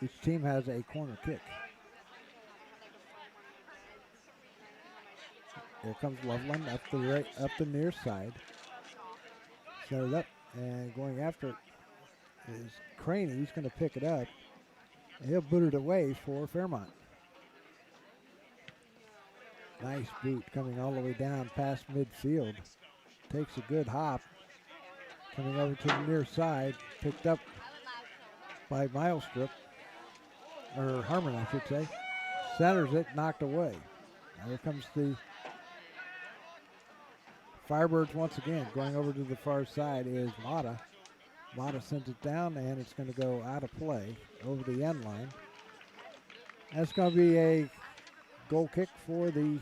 Each team has a corner kick. There comes Loveland up the near side. Set it up and going after it is Craney. He's going to pick it up. And he'll boot it away for Fairmont. Nice boot coming all the way down past midfield. Takes a good hop. Coming over to the near side. Picked up by Milestrip. Or Harmon, I should say. Centers it, knocked away. Now here comes the Firebirds once again. Going over to the far side is Mata. Mata sends it down, and it's going to go out of play over the end line. That's going to be a goal kick for the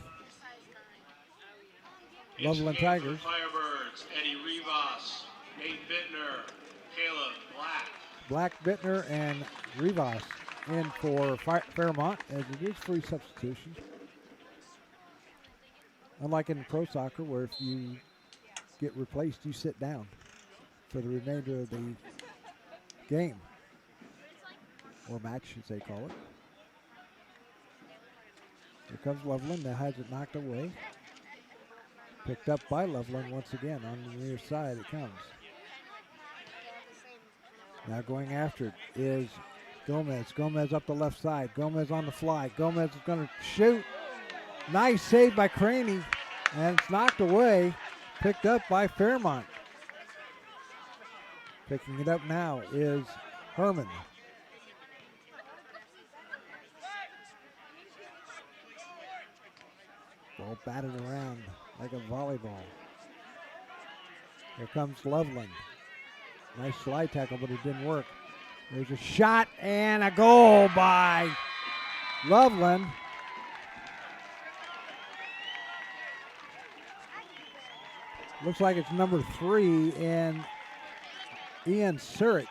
Loveland Tigers. Firebirds, Eddie Rivas, Nate Bittner, Caleb Black. Black, Bittner, and Rivas in for Fairmont, as it is free substitution. Unlike in pro soccer, where if you get replaced, you sit down for the remainder of the game, or match, should they call it. Here comes Loveland, that has it knocked away. Picked up by Loveland once again on the near side it comes. Now going after it is Gomez. Gomez up the left side. Gomez on the fly. Gomez is going to shoot. Nice save by Craney, and it's knocked away. Picked up by Fairmont. Picking it up now is Herman. Ball batted around like a volleyball. Here comes Loveland. Nice slide tackle, but it didn't work. There's a shot and a goal by Loveland. Looks like it's number 3 in Ian Surik.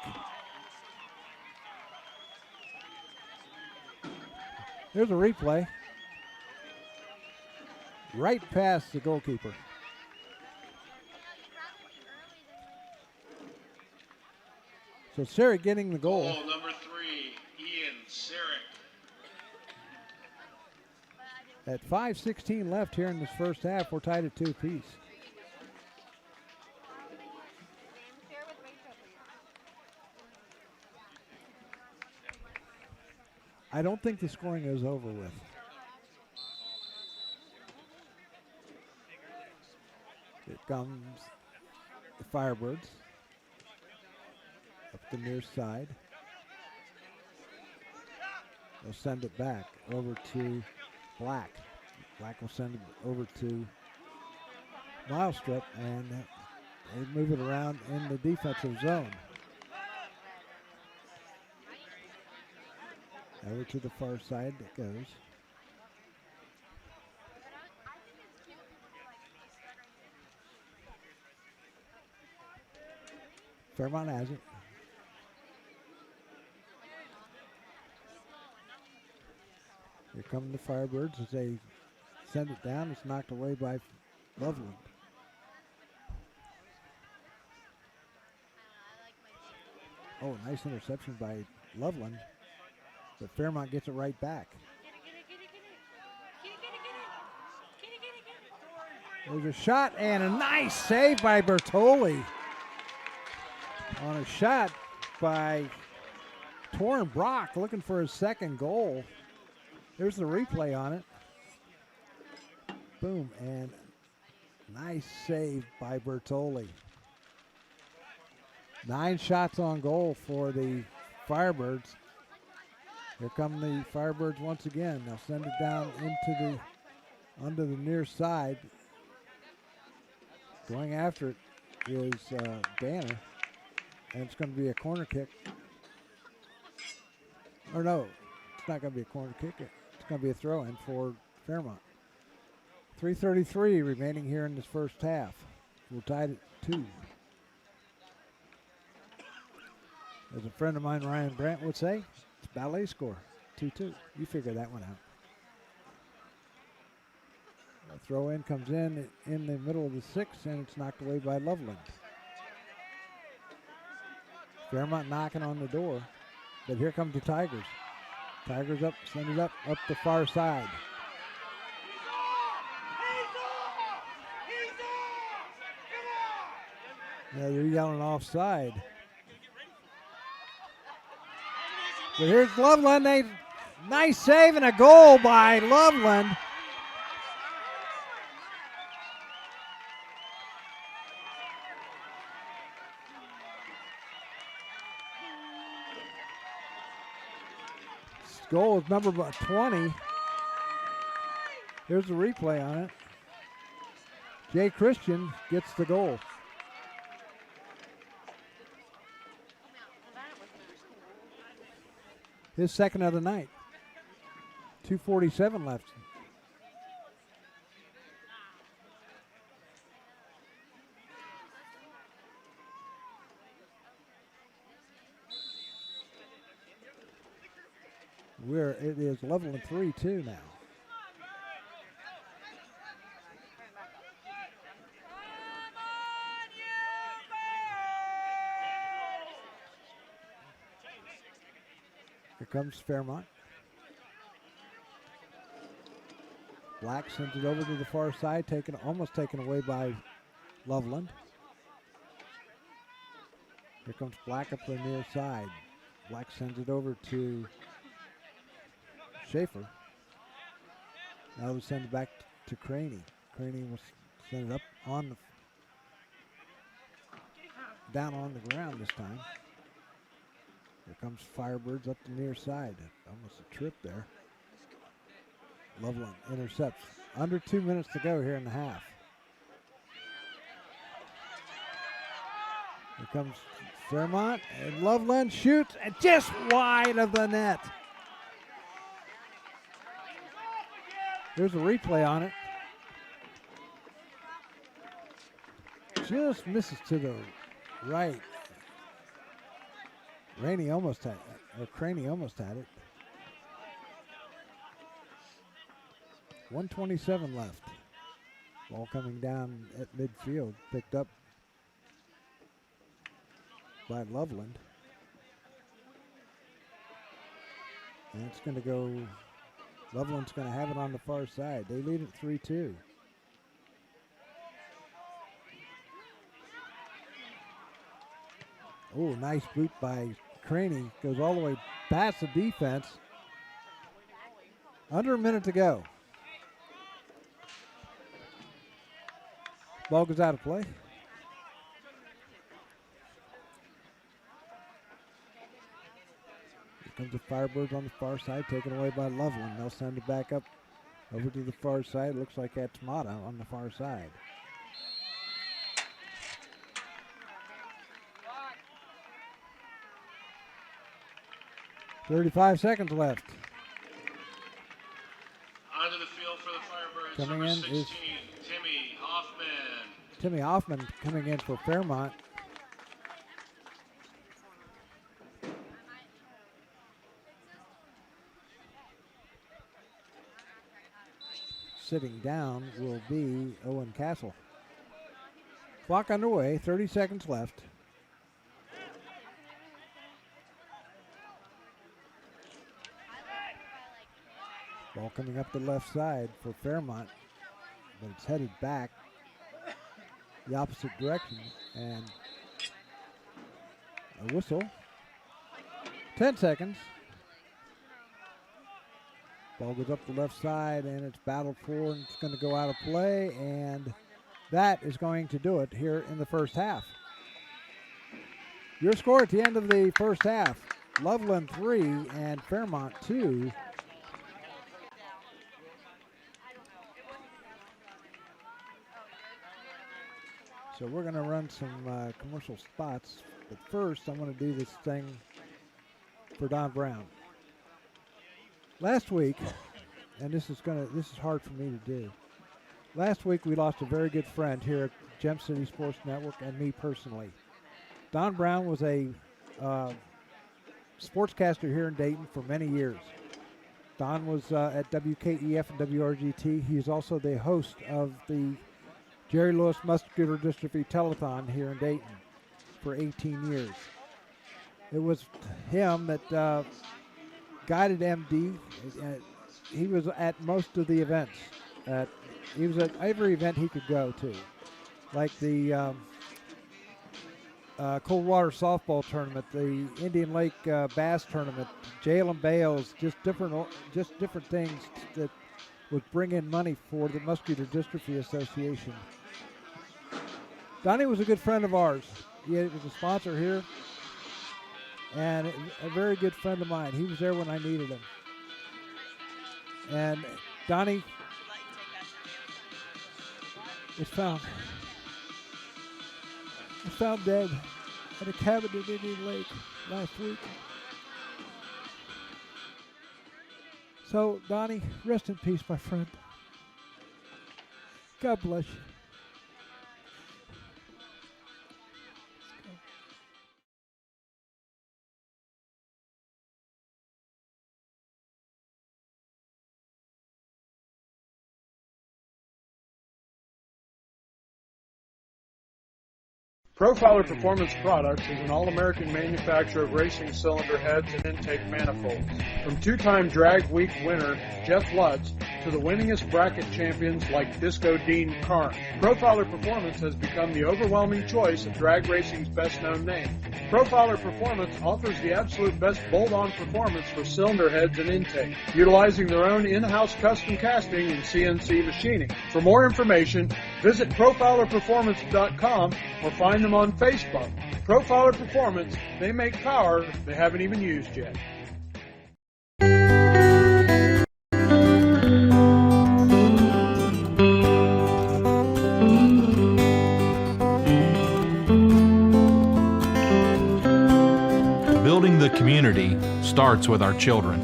There's a replay. Right past the goalkeeper. So Surik getting the goal. Goal number 3, Ian Surik. At 5:16 left here in this first half, we're tied at 2 apiece. I don't think the scoring is over with. Here comes the Firebirds up the near side. They'll send it back over to Black. Black will send it over to Milestrip, and they move it around in the defensive zone. Over to the far side it goes. Fairmont has it. Here come the Firebirds as they send it down. It's knocked away by Loveland. Oh, nice interception by Loveland. But Fairmont gets it right back. There's a shot and a nice save by Bertoli. On a shot by Torrin Brock, looking for his second goal. There's the replay on it. Boom, and nice save by Bertoli. 9 shots on goal for the Firebirds. Here come the Firebirds once again. They'll send it down into under the near side. Going after it is Banner. And it's going to be a corner kick. Or no, it's not going to be a corner kick. It's going to be a throw-in for Fairmont. 3:33 remaining here in this first half. We're tied at 2. As a friend of mine, Ryan Brandt, would say, it's ballet score, 2-2. You figure that one out. A throw-in comes in the middle of the 6th, and it's knocked away by Loveland. Fairmont knocking on the door, but here comes the Tigers. Tigers up, send it up the far side. Yeah, they're yelling offside. But here's Loveland. Nice save and a goal by Loveland. This goal is number 20. Here's the replay on it. Jay Christian gets the goal. His second of the night. 2:47 left. It is Loveland 3-2 now. Here comes Fairmont. Black sends it over to the far side, almost taken away by Loveland. Here comes Black up the near side. Black sends it over to Schaefer. Now we send it back to Craney. Craney will send it up down on the ground this time. Here comes Firebirds up the near side. Almost a trip there. Loveland intercepts. Under 2 minutes to go here in the half. Here comes Fairmont, and Loveland shoots and just wide of the net. Here's a replay on it. Just misses to the right. Craney almost had it. 1:27 left. Ball coming down at midfield, picked up by Loveland. And it's going to go, Loveland's going to have it on the far side. They lead at 3-2. Oh, nice boot by Craney. Goes all the way past the defense. Under a minute to go. Ball goes out of play. Here comes the Firebirds on the far side, taken away by Loveland. They'll send it back up over to the far side. Looks like that's Mata on the far side. .35 seconds left. Onto the field for the Firebirds, Coming number in 16, is Timmy Hoffman. Timmy Hoffman coming in for Fairmont. Sitting down will be Owen Castle. Clock underway, 30 seconds left. Ball coming up the left side for Fairmont, but it's headed back the opposite direction, and a whistle. 10 seconds. Ball goes up the left side, and it's battled for, and it's going to go out of play, and that is going to do it here in the first half. Your score at the end of the first half, Loveland 3 and Fairmont 2. So we're going to run some commercial spots But first, I'm going to do this thing for Don Brown. Last week, and this is hard for me to do. Last week, we lost a very good friend here at Gem City Sports Network and me personally. Don Brown was a sportscaster here in Dayton for many years. Don was at WKEF and WRGT. He is also the host of the Jerry Lewis Muscular Dystrophy Telethon here in Dayton for 18 years. It was him that guided MD. He was at most of the events. He was at every event he could go to, like the Coldwater softball tournament, the Indian Lake bass tournament, Jalen Bales, just different things that would bring in money for the Muscular Dystrophy Association. Donnie was a good friend of ours. He was a sponsor here, and a very good friend of mine. He was there when I needed him. And Donnie was found dead at a cabin in Indian Lake last week. So, Donnie, rest in peace, my friend. God bless you. Profiler Performance Products is an all-American manufacturer of racing cylinder heads and intake manifolds. From two-time Drag Week winner Jeff Lutz to the winningest bracket champions like Disco Dean Karn, Profiler Performance has become the overwhelming choice of drag racing's best-known name. Profiler Performance offers the absolute best bolt-on performance for cylinder heads and intake, utilizing their own in-house custom casting and CNC machining. For more information, visit profilerperformance.com or find them on Facebook. Profiler Performance, they make power they haven't even used yet. Building the community starts with our children,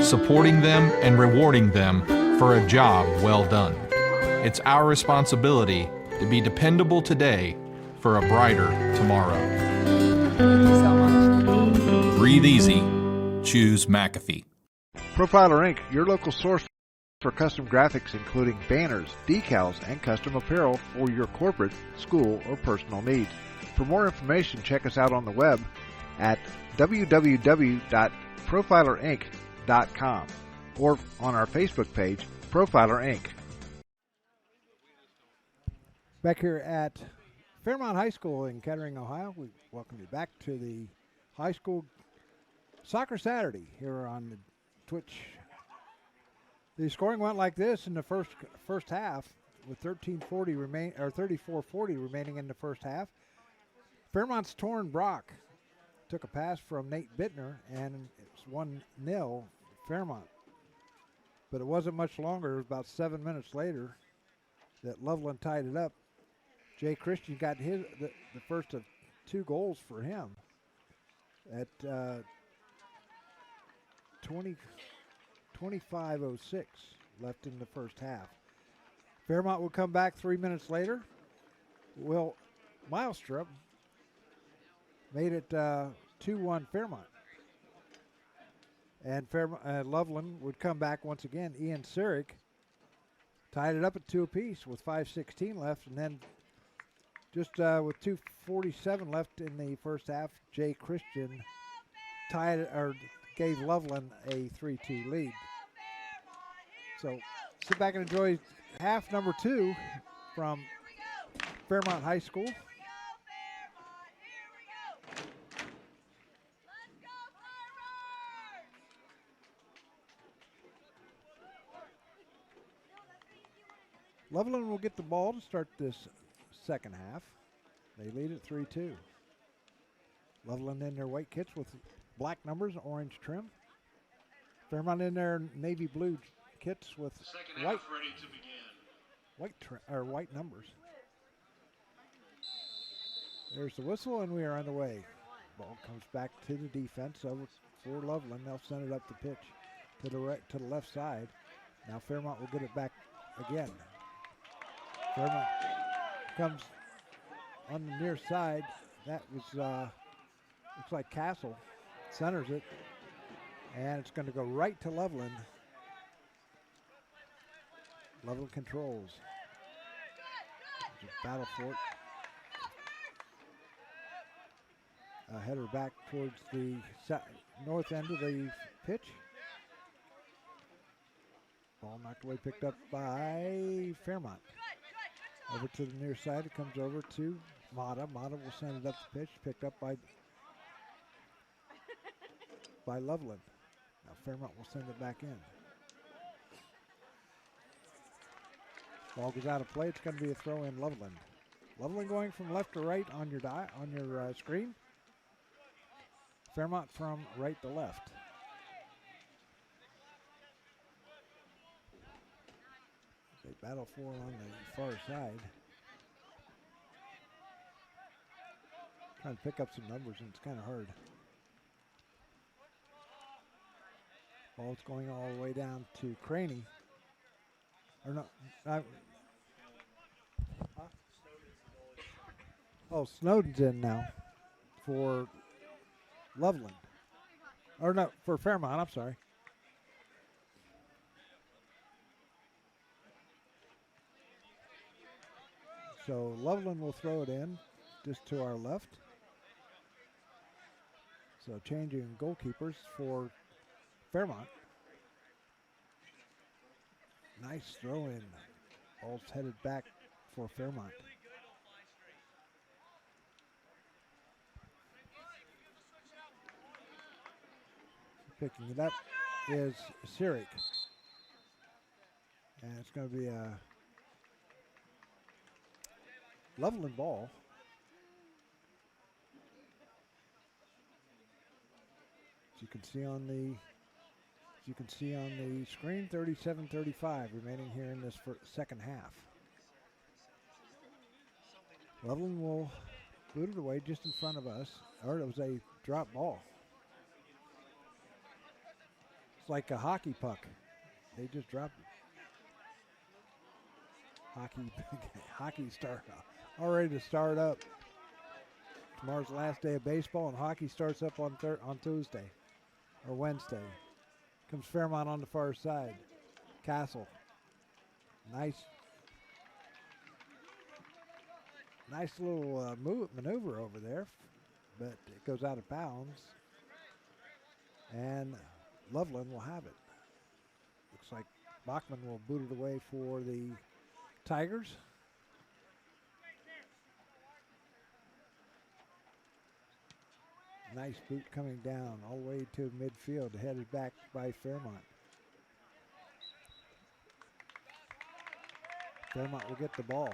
supporting them and rewarding them for a job well done. It's our responsibility to be dependable today for a brighter tomorrow. Thank you so much. Breathe easy. Choose McAfee. Profiler Inc., your local source for custom graphics including banners, decals, and custom apparel for your corporate, school, or personal needs. For more information, check us out on the web at www.profilerinc.com or on our Facebook page, Profiler Inc. Back here at Fairmont High School in Kettering, Ohio, we welcome you back to the high school soccer Saturday here on the Twitch. The scoring went like this in the first half, with 34-40 remaining in the first half. Fairmont's Torrin Brock took a pass from Nate Bittner, and it was 1-0 Fairmont. But it wasn't much longer. About 7 minutes later that Loveland tied it up. Jay Christian got the first of 2 goals for him at 25:06 left in the first half. Fairmont will come back 3 minutes later. Will Milestrup made it 2-1 Fairmont. And Loveland would come back once again. Ian Surik tied it up at 2 apiece with 5:16 left, and then just with 2:47 left in the first half, Jay Christian gave Loveland a 3-2 lead. So sit back and enjoy half number 2 from Fairmont High School. Loveland will get the ball to start this second half. They lead at 3-2. Loveland in their white kits with black numbers, orange trim. Fairmont in their navy blue kits with white, ready to begin. white numbers. There's the whistle, and we are on the way. Ball comes back to the defense over for Loveland. They'll send it up the pitch to the left side. Now Fairmont will get it back again. Fairmont comes on the near side. That was looks like Castle centers it, and it's going to go right to Loveland. Loveland controls. There's a battle for it. Header back towards the north end of the pitch. Ball knocked away, picked up by Fairmont. Over to the near side, it comes over to Mata. Mata will send it up the pitch, picked up by Loveland. Now Fairmont will send it back in. Ball goes out of play. It's going to be a throw in Loveland. Loveland going from left to right on your screen. Fairmont from right to left. They battle for on the far side. Trying to pick up some numbers, and it's kind of hard. Ball's going all the way down to Craney. Or no, Snowden's in now for Loveland. Or no, for Fairmont, I'm sorry. So Loveland will throw it in just to our left. So changing goalkeepers for Fairmont. Nice throw in. Ball's headed back for Fairmont. Picking it up is Sirik. And it's going to be a Loveland ball. As you can see on the screen, 37-35 remaining here in this second half. Loveland will boot it away just in front of us. Or it was a drop ball. It's like a hockey puck. They just dropped it. Hockey start already to start up. Tomorrow's the last day of baseball, and hockey starts up on Tuesday or Wednesday. Comes Fairmont on the far side. Castle. Nice little maneuver over there, but it goes out of bounds. And Loveland will have it. Looks like Bachman will boot it away for the Tigers. Nice boot coming down all the way to midfield, headed back by Fairmont. Fairmont will get the ball.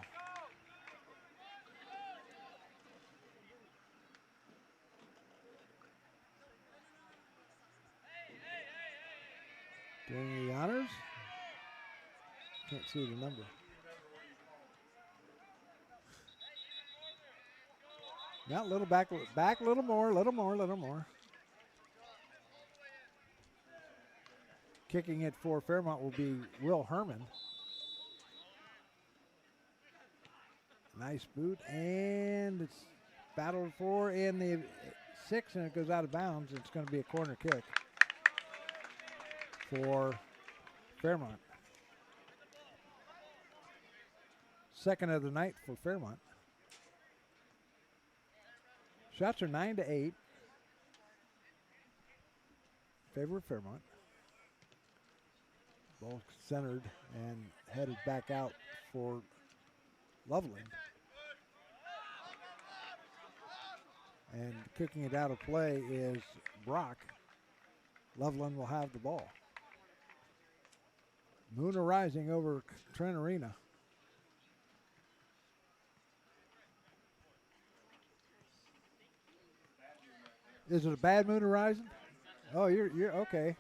Doing the honors. Can't see the number. Now a little back a little more. Kicking it for Fairmont will be Will Herman. Nice boot, and it's battled for in the 6, and it goes out of bounds. It's going to be a corner kick for Fairmont. Second of the night for Fairmont. Shots are 9-8. Favor of Fairmont. Ball centered and headed back out for Loveland. And kicking it out of play is Brock. Loveland will have the ball. Moon arising over Trent Arena. Is it a bad moon arising? Oh, you're okay.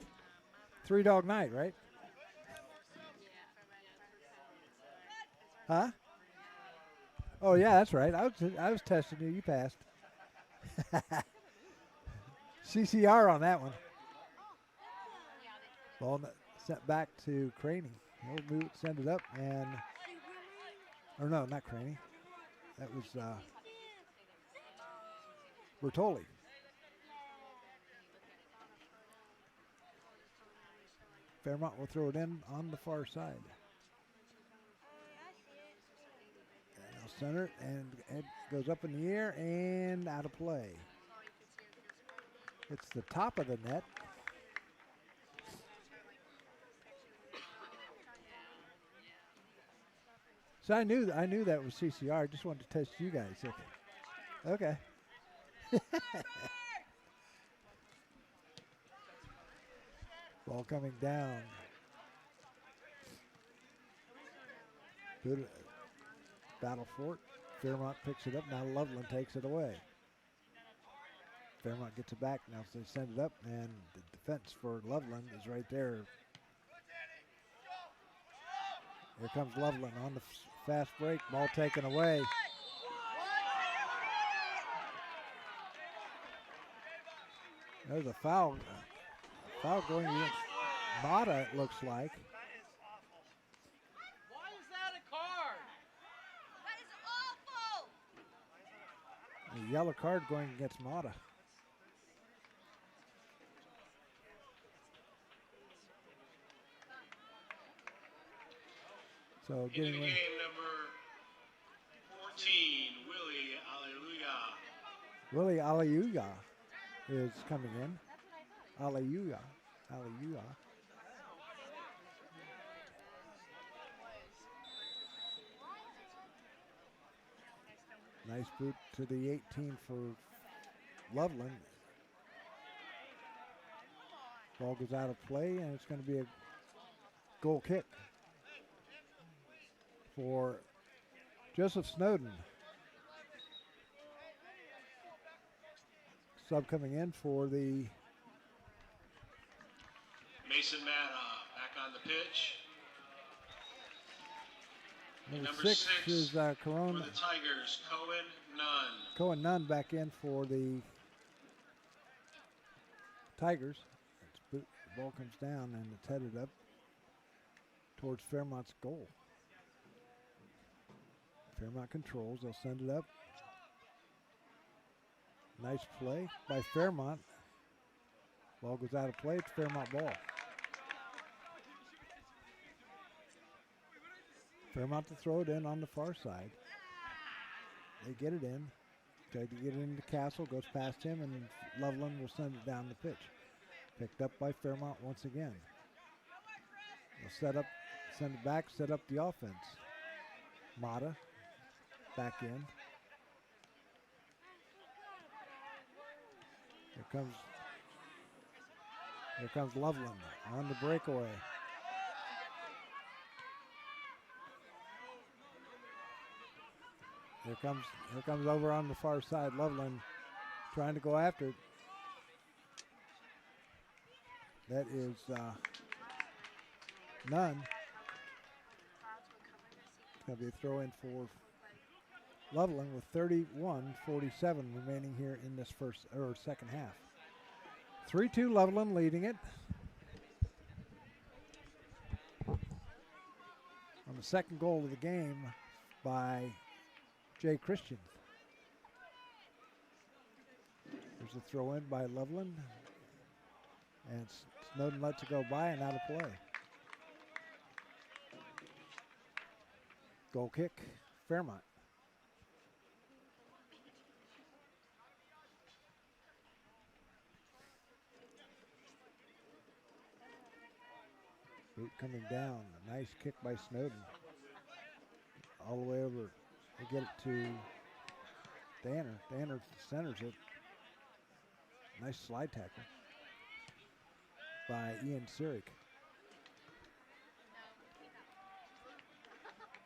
3 Dog Night, right? Huh? Oh yeah, that's right. I was testing you. You passed. CCR on that one. Ball sent back to Craney. He'll move, send it up, and or no, not Craney. That was Bertoli. Fairmont will throw it in on the far side. And they'll center it, and it goes up in the air and out of play. It's the top of the net. So I knew that was CCR. I just wanted to test you guys. Okay. Ball coming down. Good battle for it. Fairmont picks it up. Now Loveland takes it away. Fairmont gets it back. Now they send it up, and the defense for Loveland is right there. Here comes Loveland on the fast break. Ball taken away. There's a foul. Foul going against Mata, it looks like. Why is that a card? That is awful! A yellow card going against Mata. So Into getting the in. game, number 14, Willie Alleluia. Willie Aliuya is coming in. Aliuya. Nice boot to the 18 for Loveland. Ball goes out of play, and it's going to be a goal kick for Joseph Snowden. Sub coming in for the Mason Madoff back on the pitch. number Number 6 is for Corona. the Tigers, Cohen Nunn. Cohen Nunn back in for the Tigers. The ball comes down and it's headed up towards Fairmont's goal. Fairmont controls. They'll send it up. Nice play by Fairmont. Ball goes out of play. It's Fairmont ball. Fairmont to throw it in on the far side. They get it in. Try to get it into Castle. Goes past him, and Loveland will send it down the pitch. Picked up by Fairmont once again. They'll set up, send it back, set up the offense. Mata back in. Here comes Loveland on the breakaway. Here comes over on the far side. Loveland trying to go after it. That is Nunn. It's going to be a throw in for Loveland with 31:47 remaining here in this second half. 3-2 Loveland leading it. On the second goal of the game by Jay Christian. There's a throw in by Loveland. And Snowden lets it go by and out of play. Goal kick, Fairmont. Boot coming down. A nice kick by Snowden. All the way over. They get it to Danner. Danner centers it. Nice slide tackle by Ian Sirik.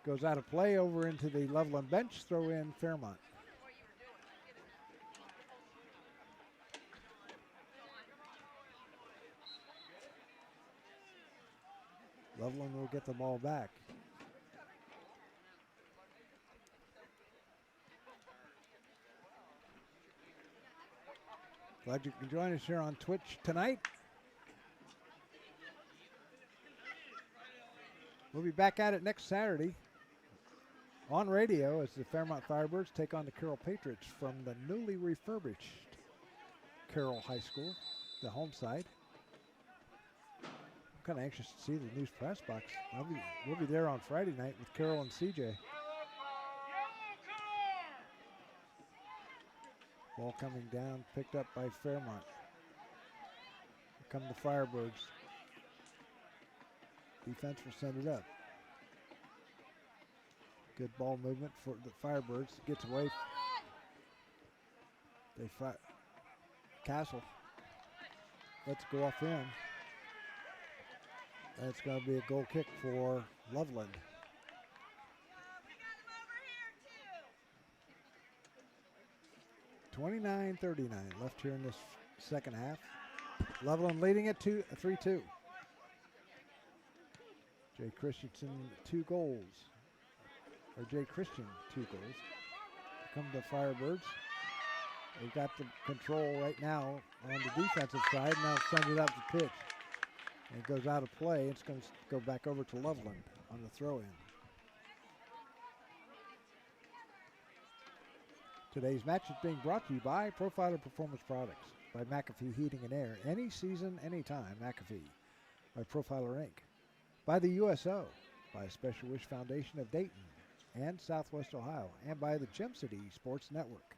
Goes out of play over into the Loveland bench. Throw in Fairmont. Loveland will get the ball back. Glad you can join us here on Twitch tonight. We'll be back at it next Saturday on radio as the Fairmont Firebirds take on the Carroll Patriots from the newly refurbished Carroll High School, the home side. I'm kind of anxious to see the news press box. We'll be there on Friday night with Carroll and CJ. Ball coming down, picked up by Fairmont. Here come the Firebirds. Defense will send it up. Good ball movement for the Firebirds. Gets away. They fight. Castle. Let's go off in. That's going to be a goal kick for Loveland. 29-39 left here in this second half. Loveland leading it 3-2. Jay Christensen, 2 goals. Or Jay Christian, 2 goals. Here come the Firebirds. They've got the control right now on the defensive side. Now send it up the pitch. And it goes out of play. It's going to go back over to Loveland on the throw-in. Today's match is being brought to you by Profiler Performance Products, by McAfee Heating and Air. Any season, anytime, McAfee. By Profiler Inc. By the USO. By Special Wish Foundation of Dayton and Southwest Ohio. And by the Gem City Sports Network.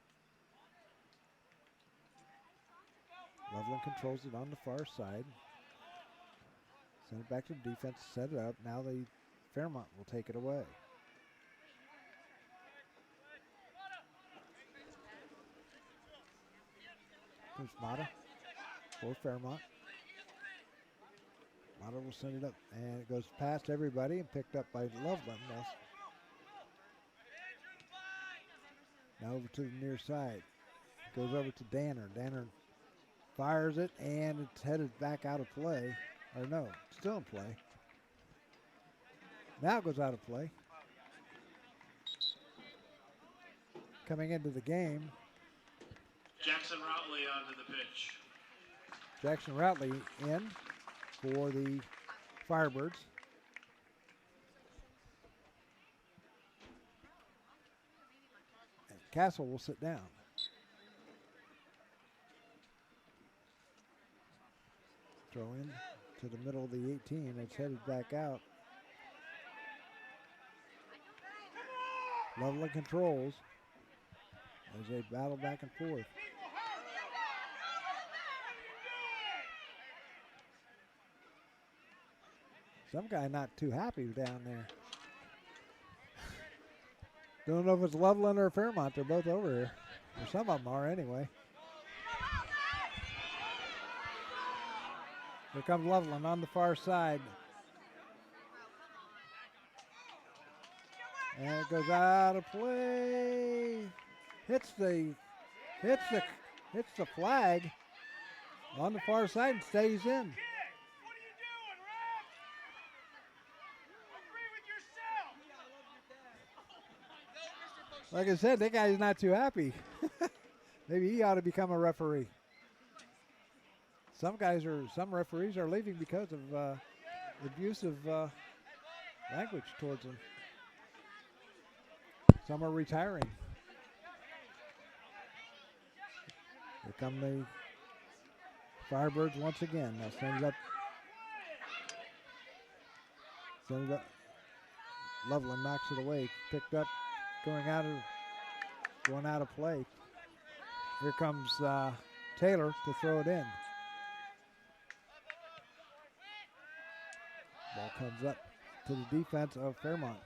Loveland controls it on the far side. Send it back to the defense, set it up. Now the Fairmont will take it away. Here's Mata for Fairmont. Mata will send it up, and it goes past everybody and picked up by Loveland. Now over to the near side. Goes over to Danner. Danner fires it, and it's headed back out of play. Or no, still in play. Now it goes out of play. Coming into the game, Jackson Routley onto the pitch. Jackson Routley in for the Firebirds. And Castle will sit down. Throw in to the middle of the 18. It's headed back out. Loveland controls as they battle back and forth. Some guy not too happy down there. Don't know if it's Loveland or Fairmont. They're both over here. Or some of them are anyway. Here comes Loveland on the far side. And it goes out of play. Hits the flag on the far side and stays in. Like I said, that guy's not too happy. Maybe he ought to become a referee. Some referees are leaving because of abusive language towards them. Some are retiring. Here come the Firebirds once again. Now send it up. Send it up. Loveland knocks it away. Picked up. Going out of play. Here comes Taylor to throw it in. Ball comes up to the defense of Fairmont.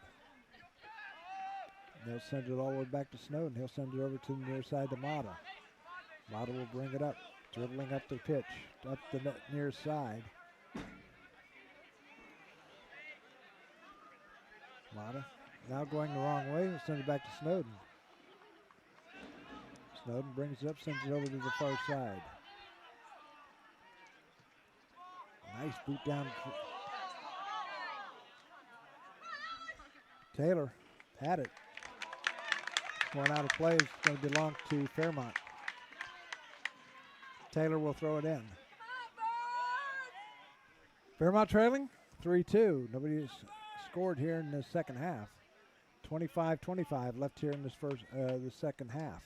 They'll send it all the way back to Snowden. He'll send it over to the near side to Mata. Mata will bring it up, dribbling up the pitch, up the near side. Mata now going the wrong way. We'll send it back to Snowden. Snowden brings it up, sends it over to the far side. Nice boot down. Taylor had it. Going out of play. It's going to belong to Fairmont. Taylor will throw it in. Fairmont trailing 3-2. Nobody's scored here in the second half. 25-25 left here in this the second half.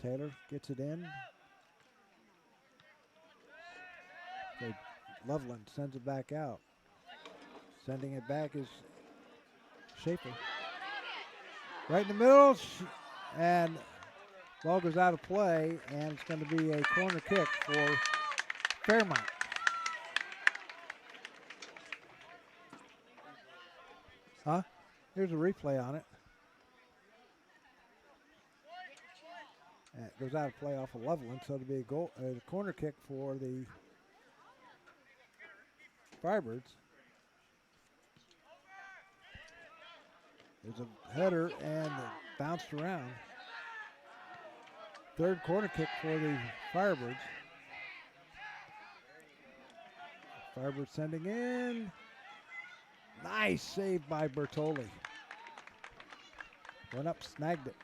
Taylor gets it in. Okay, Loveland sends it back out. Sending it back is Schaefer. Right in the middle, and ball goes out of play, and it's going to be a corner kick for Fairmont. Huh? Here's a replay on it. And it goes out of play off of Loveland, so it'll be a corner kick for the Firebirds. There's a header and it bounced around. Third corner kick for the Firebirds. Firebirds sending in. Nice save by Bertoli. Went up, snagged it.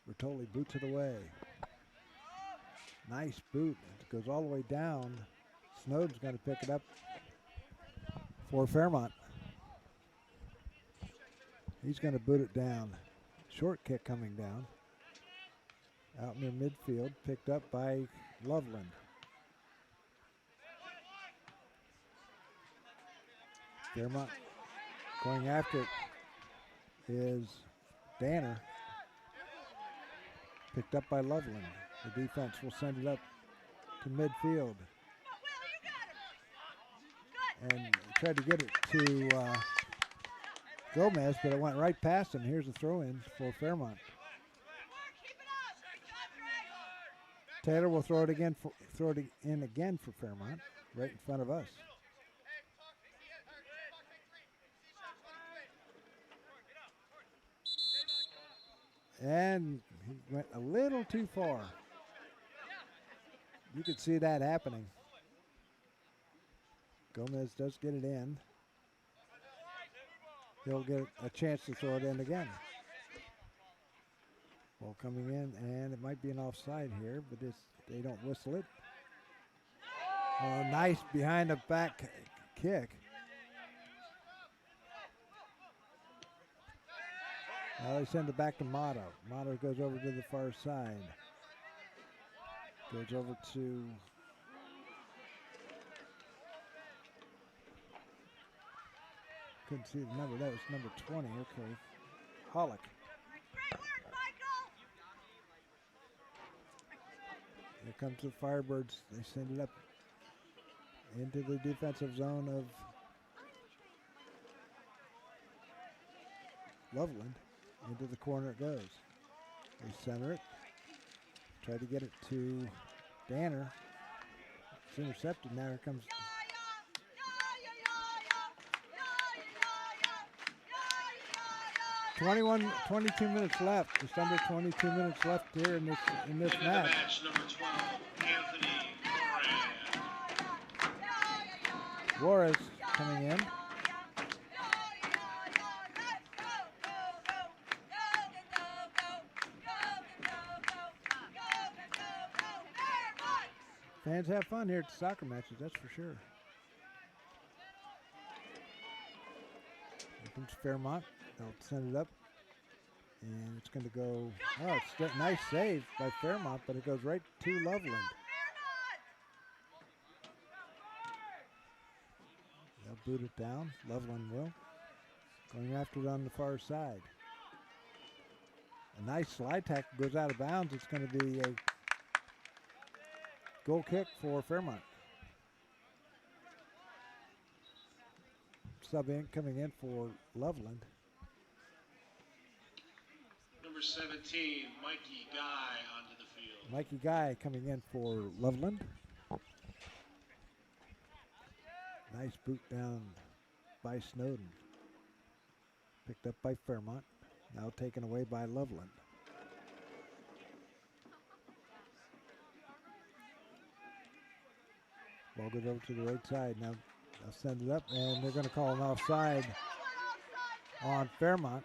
Bertoli boots it away. Nice boot. It goes all the way down. Snowden's going to pick it up for Fairmont. He's going to boot it down. Short kick coming down. Out near midfield, picked up by Loveland. Fairmont going after it is Danner. Picked up by Loveland. The defense will send it up to midfield. And tried to get it to Gomez, but it went right past him. Here's a throw-in for Fairmont. Taylor will throw it in again for Fairmont, right in front of us. And he went a little too far. You could see that happening. Gomez does get it in. He'll get a chance to throw it in again. Ball coming in, and it might be an offside here, but they don't whistle it. Nice behind the back kick. Now they send it back to Motto. Motto goes over to the far side. Goes over to couldn't see the number. That was number 20. Okay. Hollick. Here comes the Firebirds. They send it up into the defensive zone of Loveland. Into the corner it goes. They center it. Try to get it to Danner. It's intercepted. Now here comes. 22 minutes left. Just under 22 minutes left here in this match. Match number 12, Anthony Juarez coming in. Fans have fun here at the soccer matches, that's for sure. Here comes Fairmont. They'll send it up. And it's going to go, it's a nice save by Fairmont, but it goes right to Loveland. They'll boot it down. Loveland will. Going after it on the far side. A nice slide tackle goes out of bounds. It's going to be a goal kick for Fairmont. Sub in coming in for Loveland. Number 17, Mikey Guy onto the field. Mikey Guy coming in for Loveland. Nice boot down by Snowden. Picked up by Fairmont. Now taken away by Loveland. Ball Ball goes over to the right side. Now they'll send it up, and they're going to call an offside on Fairmont.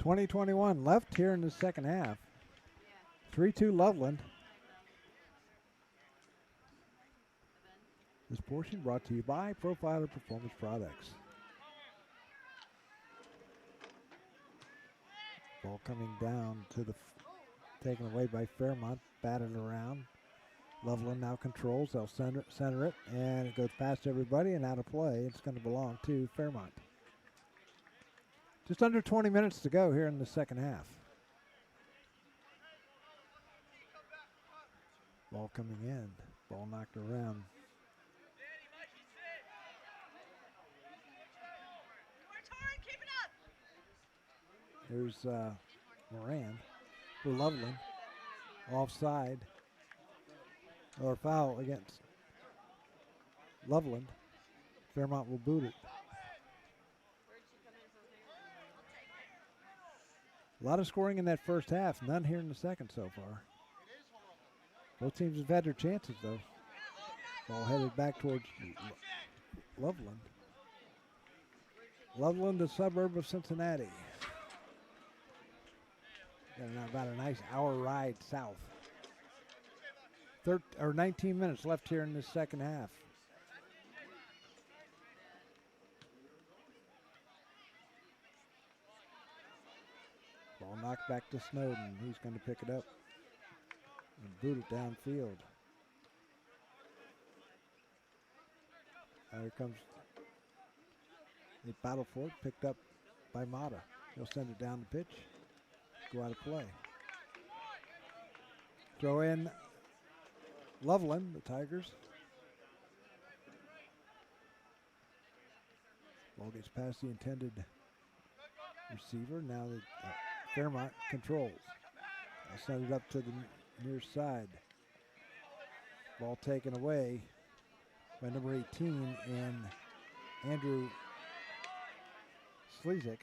.2021 left here in the second half. 3-2 Loveland. This portion brought to you by Profiler Performance Products. Ball coming down to the, taken away by Fairmont, batted around. Loveland now controls, they'll center it, and it goes past everybody and out of play. It's going to belong to Fairmont. Just under 20 minutes to go here in the second half. Ball coming in, ball knocked around. Here's Moran for Loveland. Offside. Or foul against Loveland. Fairmont will boot it. A lot of scoring in that first half. None here in the second so far. Both teams have had their chances though. Ball headed back towards Loveland. Loveland, a suburb of Cincinnati. Got about a nice hour ride south. 19 minutes left here in this second half. Ball knocked back to Snowden. He's going to pick it up and boot it downfield. Here comes the battle for it, picked up by Mata. He'll send it down the pitch. Go out of play. Throw in Loveland, the Tigers. Ball gets past the intended receiver. Now that Fairmont controls. They'll send it up to the near side. Ball taken away by number 18 in Andrew Slezik.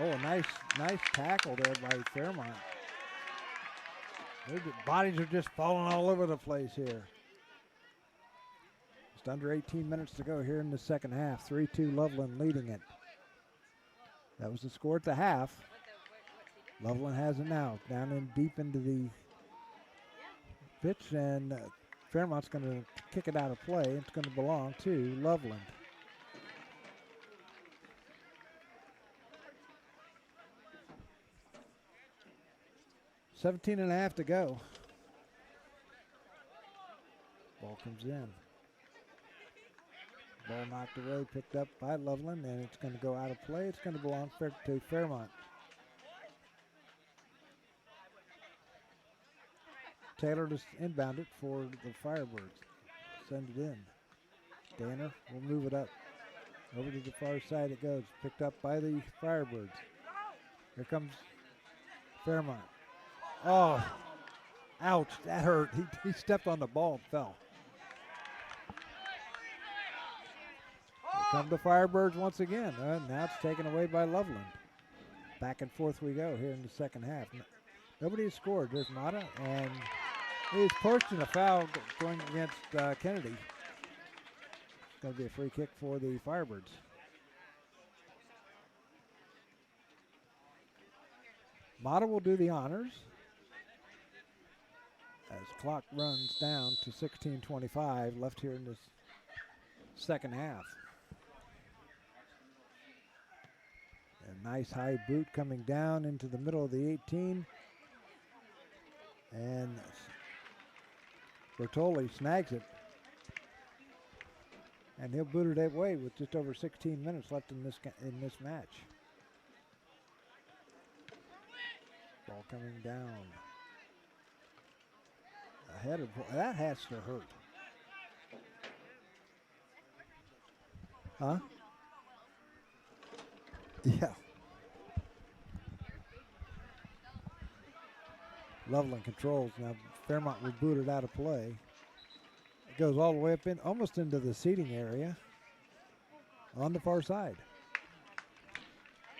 Oh, a nice tackle there by Fairmont. Their bodies are just falling all over the place here. Just under 18 minutes to go here in the second half. 3-2 Loveland leading it. That was the score at the half. Loveland has it now. Down in deep into the pitch, and Fairmont's going to kick it out of play. It's going to belong to Loveland. $17 and a half to go. Ball comes in. Ball knocked away, picked up by Loveland, and it's going to go out of play. It's going to belong to Fairmont. Taylor just inbound it for the Firebirds. Send it in. Danner will move it up. Over to the far side it goes. Picked up by the Firebirds. Here comes Fairmont. Oh, ouch, that hurt. He stepped on the ball and fell. Here come the Firebirds once again. Now it's taken away by Loveland. Back and forth we go here in the second half. Nobody has scored. There's Mata, and he's pushed in a foul going against Kennedy. It's going to be a free kick for the Firebirds. Mata will do the honors as clock runs down to 16:25 left here in this second half. A nice high boot coming down into the middle of the 18. And Bertoli snags it. And he'll boot it away with just over 16 minutes left in this match. Ball coming down. A header, that has to hurt. Huh? Yeah. Loveland controls. Now Fairmont will boot it out of play. It goes all the way up in, almost into the seating area on the far side.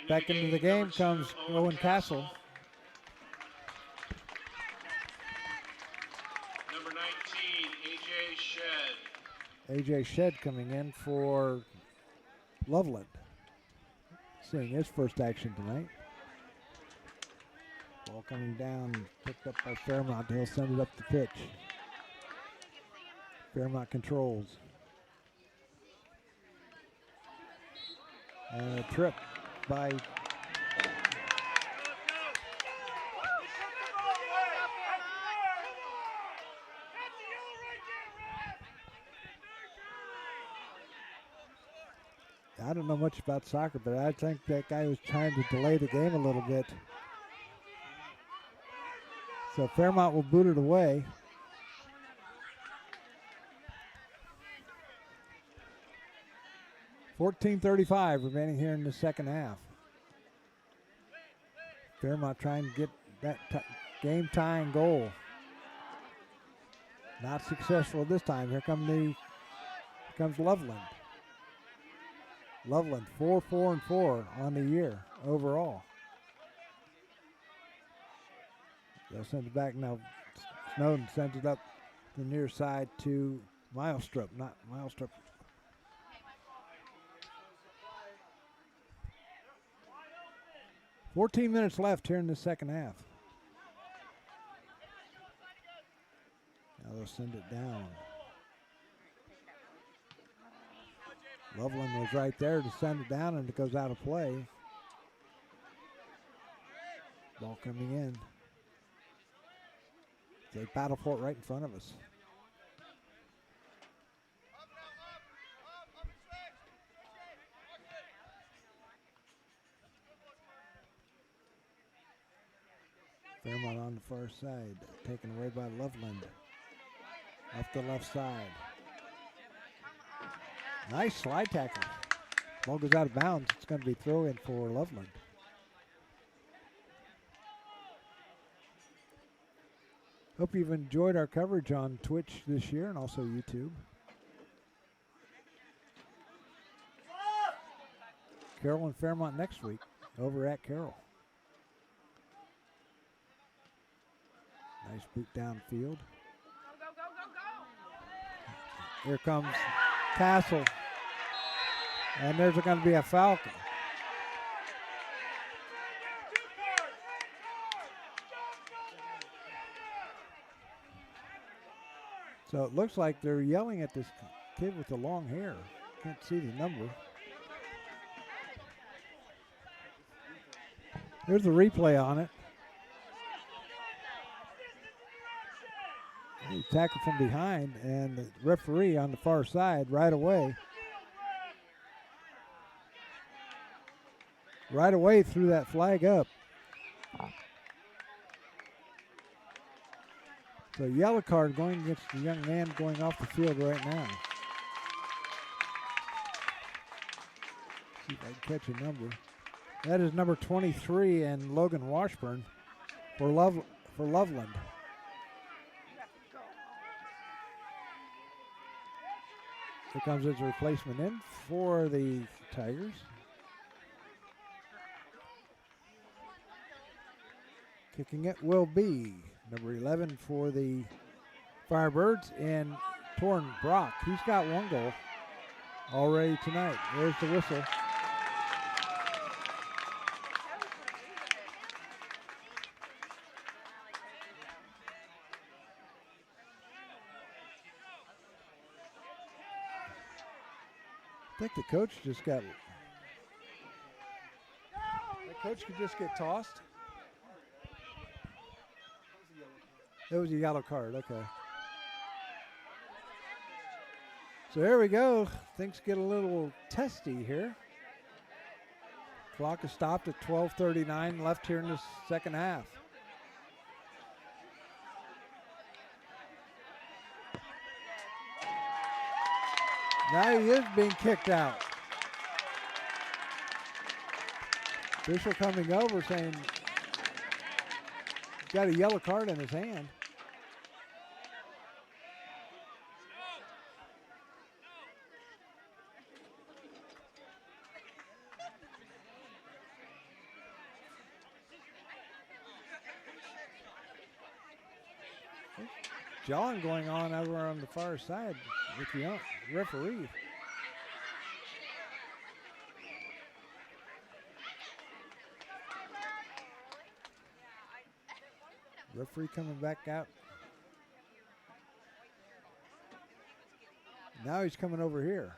Back into the game comes Owen Castle. Number 19, A.J. Shed. A.J. Shed coming in for Loveland. Seeing his first action tonight. Ball coming down, picked up by Fairmont. He'll send it up the pitch. Fairmont controls. And a trip by I don't know much about soccer, but I think that guy was trying to delay the game a little bit. So Fairmont will boot it away. .14:35 remaining here in the second half. Fairmont trying to get that game tying goal. Not successful this time. Here comes Loveland. Loveland 4-4-4 on the year overall. They'll send it back now. Snowden sends it up the near side to Milestrup, not Milestrup. .14 minutes left here in the second half. Now they'll send it down. Loveland was right there to send it down, and it goes out of play. Ball coming in. They battle for it right in front of us. Fairmont on the far side, taken away by Loveland. Off the left side. Nice slide tackle. Ball goes out of bounds. It's going to be throw in for Loveland. Hope you've enjoyed our coverage on Twitch this year and also YouTube. Carroll and Fairmont next week over at Carroll. Nice boot downfield. Here comes Castle. And there's going to be a foul. So it looks like they're yelling at this kid with the long hair. Can't see the number. Here's the replay on it. He tackled from behind, and the referee on the far side right away threw that flag up. So yellow card going against the young man going off the field right now. See if I can catch a number. That is number 23 and Logan Washburn for Loveland. Here comes his replacement in for the Tigers. Kicking it will be number 11 for the Firebirds and Torrin Brock. He's got one goal already tonight. There's the whistle. I think the coach just got. The coach could just get tossed. It was a yellow card, okay. So here we go. Things get a little testy here. Clock is stopped at 12:39 left here in the second half. Now he is being kicked out. Official coming over saying he's got a yellow card in his hand. Jawing going on over on the far side with the referee. Referee coming back out. Now he's coming over here.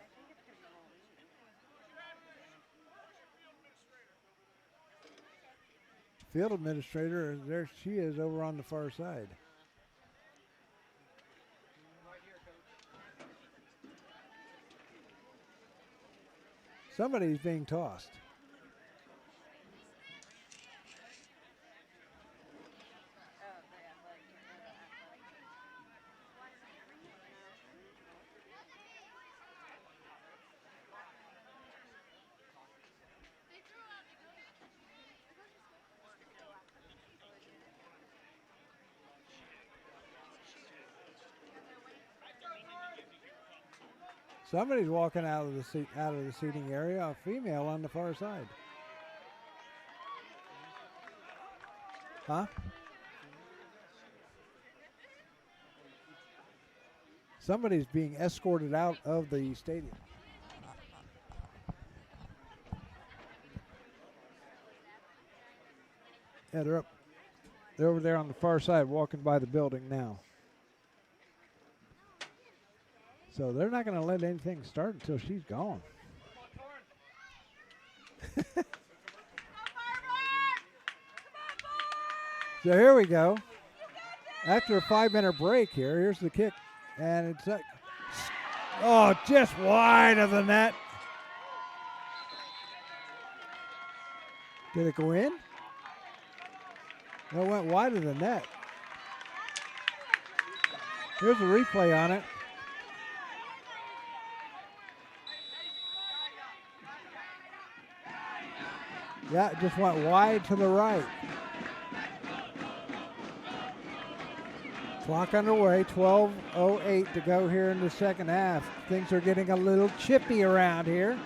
Field administrator, there she is over on the far side. Somebody's being tossed. Somebody's walking out of the seating area, a female on the far side. Huh? Somebody's being escorted out of the stadium. Yeah, they're up. They're over there on the far side walking by the building now. So they're not going to let anything start until she's gone. So here we go. After a 5-minute break here, here's the kick. And it's just wide of the net. Did it go in? No, it went wide of the net. Here's a replay on it. Yeah, it just went wide to the right. Clock underway, 12:08 to go here in the second half. Things are getting a little chippy around here.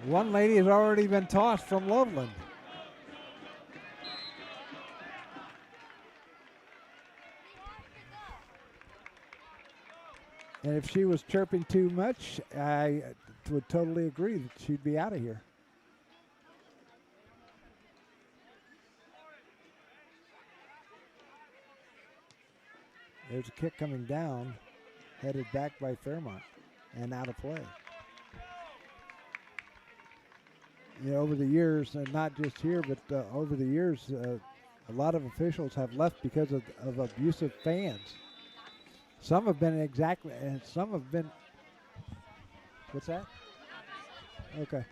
One lady has already been tossed from Loveland. And if she was chirping too much, I would totally agree that she'd be out of here. There's a kick coming down, headed back by Fairmont, and out of play. You know, over the years, and not just here, but over the years, a lot of officials have left because of abusive fans. Some have been and some have been. What's that? Okay.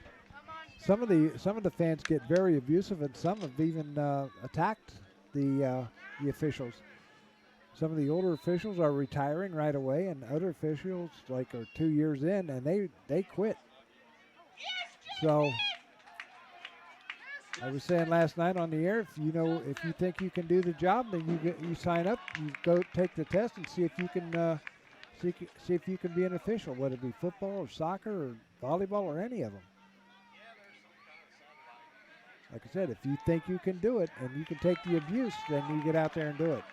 Some of the fans get very abusive, and some have even attacked the officials. Some of the older officials are retiring right away, and other officials are 2 years in, and they quit. So I was saying last night on the air, if you think you can do the job, then you sign up, you go take the test, and see if you can see if you can be an official, whether it be football or soccer or volleyball or any of them. Like I said, if you think you can do it and you can take the abuse, then you get out there and do it.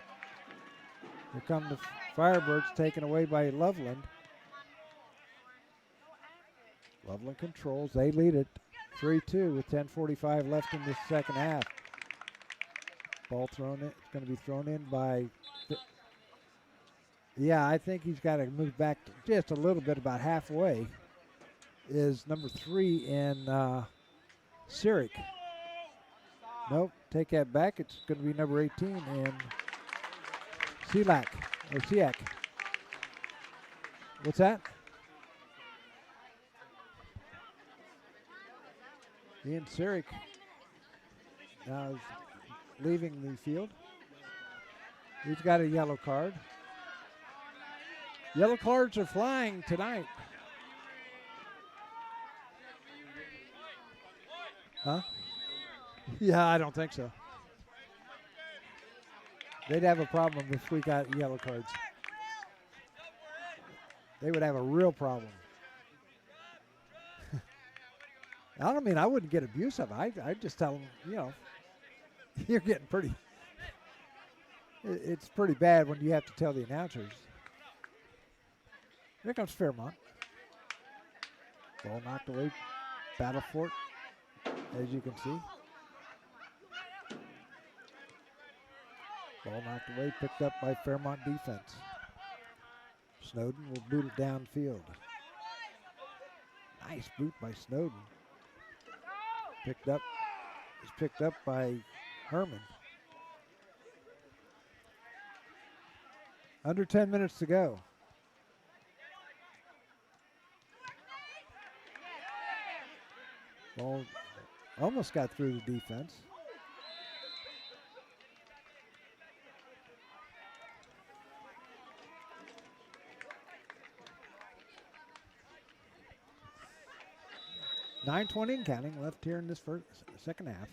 Here come the Firebirds, taken away by Loveland. Loveland controls. They lead it 3-2 with 10:45 left in the second half. Ball thrown in. It's going to be thrown in by. Yeah, I think he's got to move back just a little bit, about halfway. Is number 3 in Sirik. Nope, take that back. It's going to be number 18 in Siak. What's that? Ian Sirik now is leaving the field. He's got a yellow card. Yellow cards are flying tonight. Huh? Yeah, I don't think so. They'd have a problem if we got yellow cards. They would have a real problem. I don't mean I wouldn't get abusive. I'd just tell them, you're getting pretty. It's pretty bad when you have to tell the announcers. Here comes Fairmont. Ball knocked away. Battle for it, as you can see. Ball knocked away, picked up by Fairmont defense. Snowden will boot it downfield. Nice boot by Snowden. It's picked up by Herman. Under 10 minutes to go. Ball almost got through the defense. .9:20 and counting left here in this second half.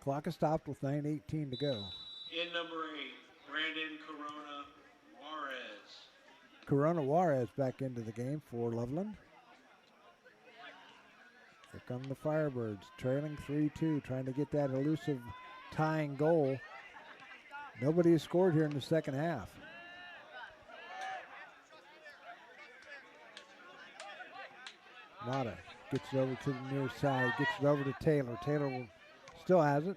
Clock is stopped with 9:18 to go. In number 8, Brandon Corona Juarez. Corona Juarez back into the game for Loveland. Here come the Firebirds, trailing 3-2, trying to get that elusive tying goal. Nobody has scored here in the second half. Mata gets it over to the near side, gets it over to Taylor. Taylor still has it.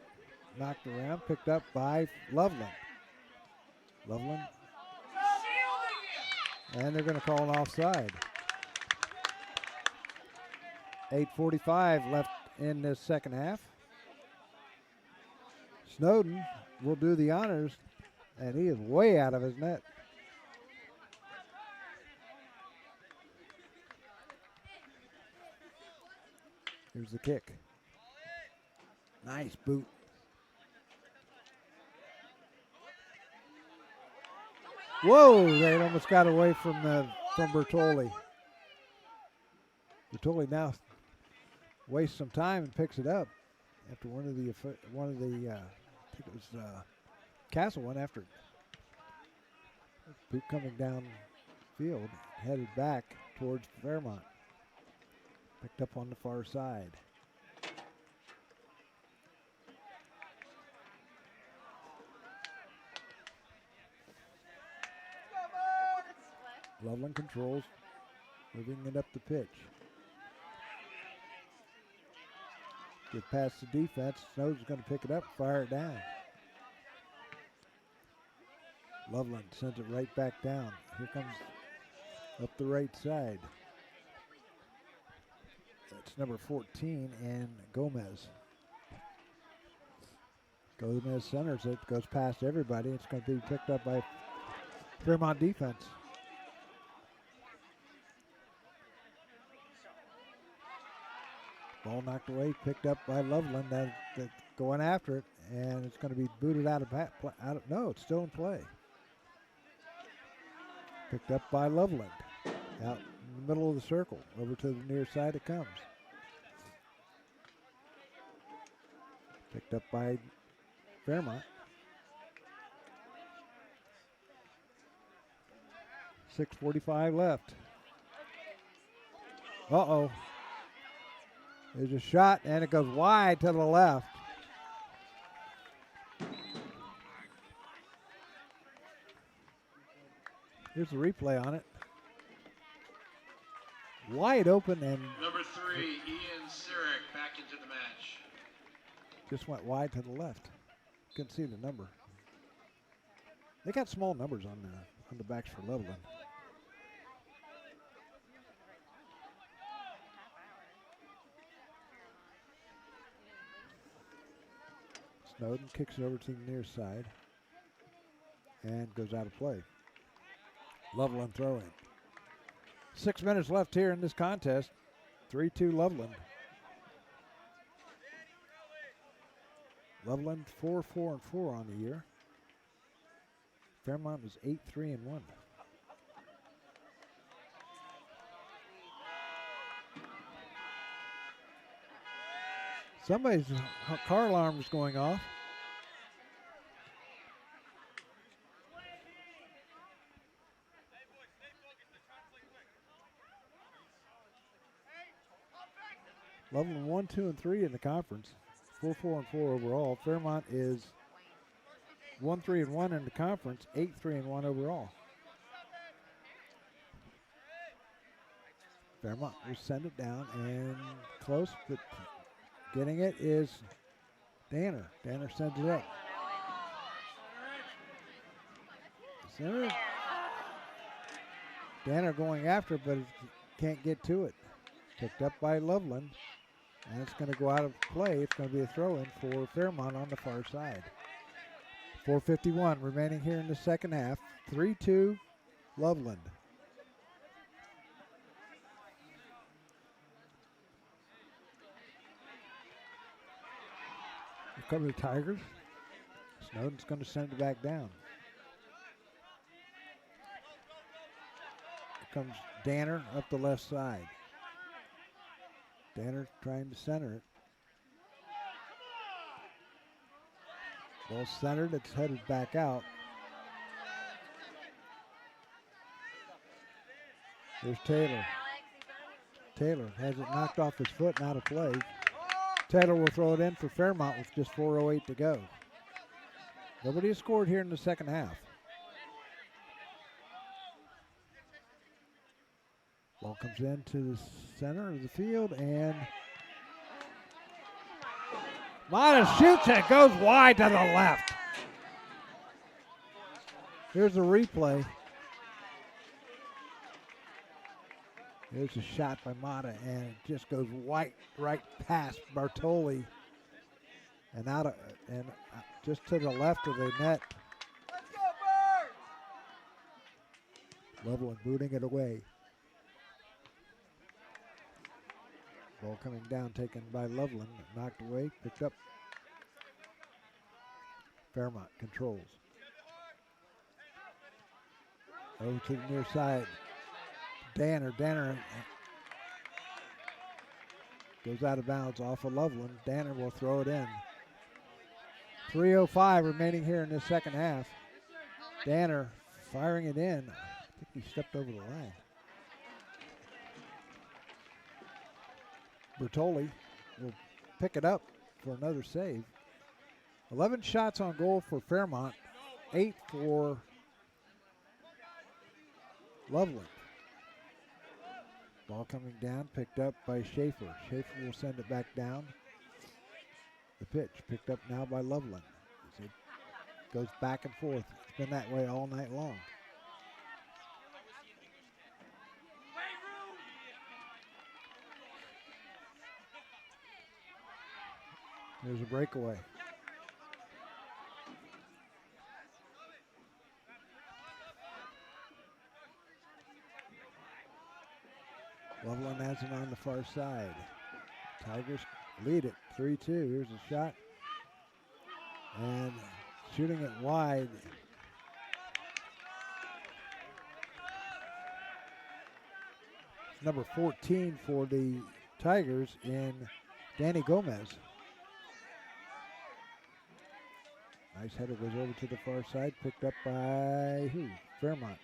Knocked around, picked up by Loveland. Loveland. And they're going to call an offside. 8:45 left in this second half. Snowden will do the honors, and he is way out of his net. Here's the kick. Nice boot. Whoa, they almost got away from Bertoli. Bertoli now wastes some time and picks it up after one of the I think it was Castle went after it. Boot coming down field, headed back towards Fairmont. Picked up on the far side. Loveland controls, moving it up the pitch. Get past the defense. Snow's going to pick it up, fire it down. Loveland sends it right back down. Here comes up the right side. That's number 14 and Gomez. Gomez centers it, goes past everybody. It's going to be picked up by Fairmont defense. Ball knocked away, picked up by Loveland. That's going after it, and it's going to be booted out of no, it's still in play. Picked up by Loveland. Out in the middle of the circle. Over to the near side it comes. Picked up by Fairmont. 6:45 left. Uh-oh. There's a shot, and it goes wide to the left. Here's the replay on it. Wide open, and Number 3, Ian Sirik back into the match. just went wide to the left. Couldn't see the number. They got small numbers on the backs for Loveland. Snowden kicks it over to the near side and goes out of play. Loveland throw in. 6 minutes left here in this contest. 3-2 Loveland. Loveland 4-4-4 on the year. Fairmont is 8-3-1. Somebody's car alarm is going off. Loveland 1, 2, and 3 in the conference. 4, 4, and 4 overall. Fairmont is 1, 3, and 1 in the conference. 8, 3, and 1 overall. Fairmont will send it down and close, but getting it is Danner. Danner sends it up. Center. Danner going after, but can't get to it. Picked up by Loveland, and it's going to go out of play. It's going to be a throw-in for Fairmont on the far side. 4:51 remaining here in the second half. 3-2 Loveland. Here come the Tigers. Snowden's going to send it back down. Here comes Danner up the left side. Danner trying to center it. Ball centered, it's headed back out. Here's Taylor. Taylor has it knocked off his foot and out of play. Taylor will throw it in for Fairmont with just 4:08 to go. Nobody has scored here in the second half. Ball comes into the center of the field, and Mata shoots it, goes wide to the left. Here's a replay. Here's a shot by Mata, and it just goes right past Bartoli and out of and just to the left of the net. Loveland booting it away. Ball coming down, taken by Loveland, knocked away, picked up. Fairmont controls. Over to the near side. Danner goes out of bounds off of Loveland. Danner will throw it in. 3:05 remaining here in this second half. Danner firing it in. I think he stepped over the line. Bertoli will pick it up for another save. 11 shots on goal for Fairmont, 8 for Loveland. Ball coming down, picked up by Schaefer. Schaefer will send it back down. The pitch picked up now by Loveland. As it goes back and forth. It's been that way all night long. There's a breakaway. Loveland has it on the far side. Tigers lead it 3-2. Here's a shot. And shooting it wide. It's number 14 for the Tigers in Danny Gomez. Nice header goes over to the far side, picked up by who? Fairmont.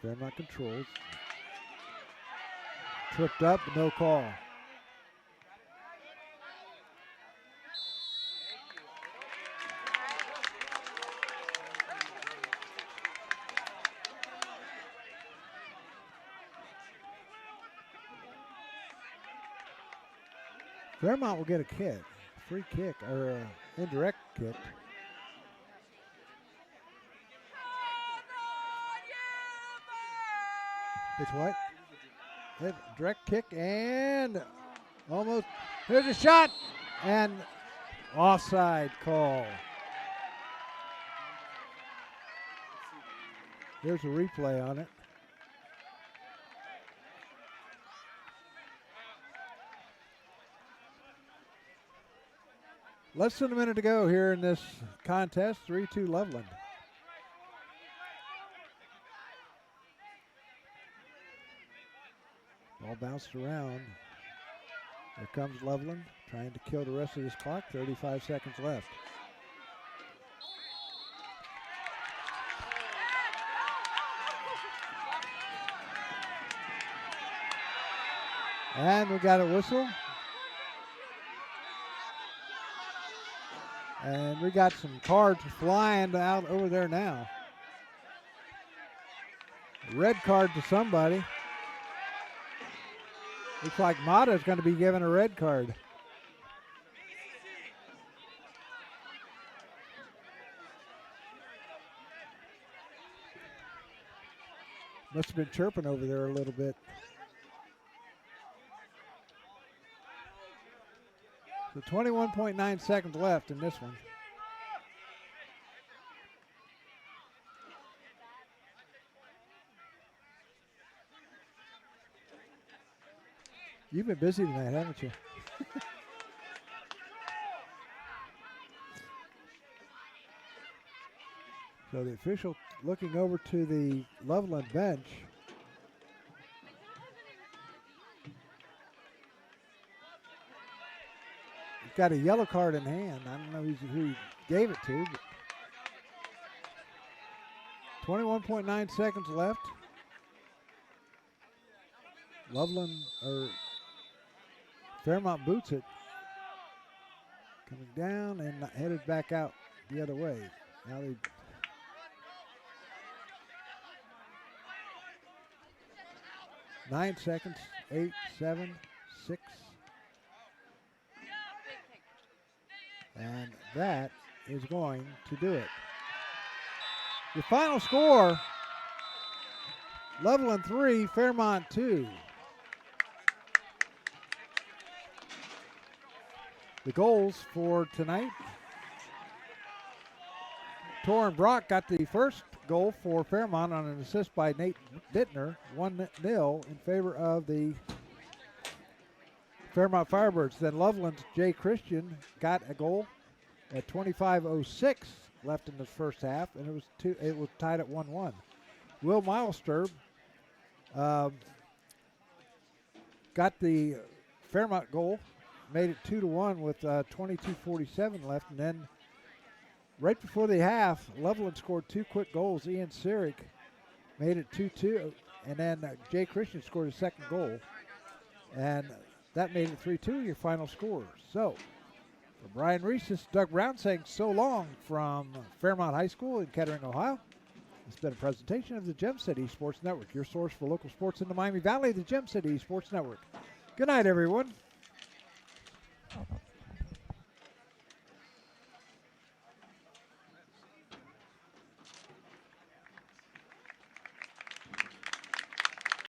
Fairmont controls. Tripped up, no call. Fairmont will get a kick, free kick, or an indirect kick. It's what? Direct kick and almost, here's a shot and offside call. Here's a replay on it. Less than a minute to go here in this contest, 3-2 Loveland. Ball bounced around. Here comes Loveland, trying to kill the rest of this clock. 35 seconds left. And we got a whistle. And we got some cards flying out over there now. Red card to somebody. Looks like Mata's going to be given a red card. Must have been chirping over there a little bit. So 21.9 seconds left in this one. You've been busy tonight, haven't you? So the official looking over to the Loveland bench. He's got a yellow card in hand. I don't know who he gave it to. But 21.9 seconds left. Loveland, or Fairmont boots it. Coming down and headed back out the other way. Now they 9 seconds, 8, 7, 6. And that is going to do it. The final score, Loveland 3, Fairmont 2. The goals for tonight. Torrin Brock got the first goal for Fairmont on an assist by Nate Bittner, 1-0 in favor of the Fairmont Firebirds. Then Loveland's Jay Christian got a goal at 25:06 left in the first half, and it was tied at 1-1. Will Milester got the Fairmont goal, made it 2-1 with 22:47 left, and then right before the half, Loveland scored 2 quick goals. Ian Sirik made it 2-2, and then Jay Christian scored his second goal, and that made it 3-2, your final score. So, for Brian Reese, this is Doug Brown saying so long from Fairmont High School in Kettering, Ohio. It's been a presentation of the Gem City Sports Network, your source for local sports in the Miami Valley, the Gem City Sports Network. Good night, everyone.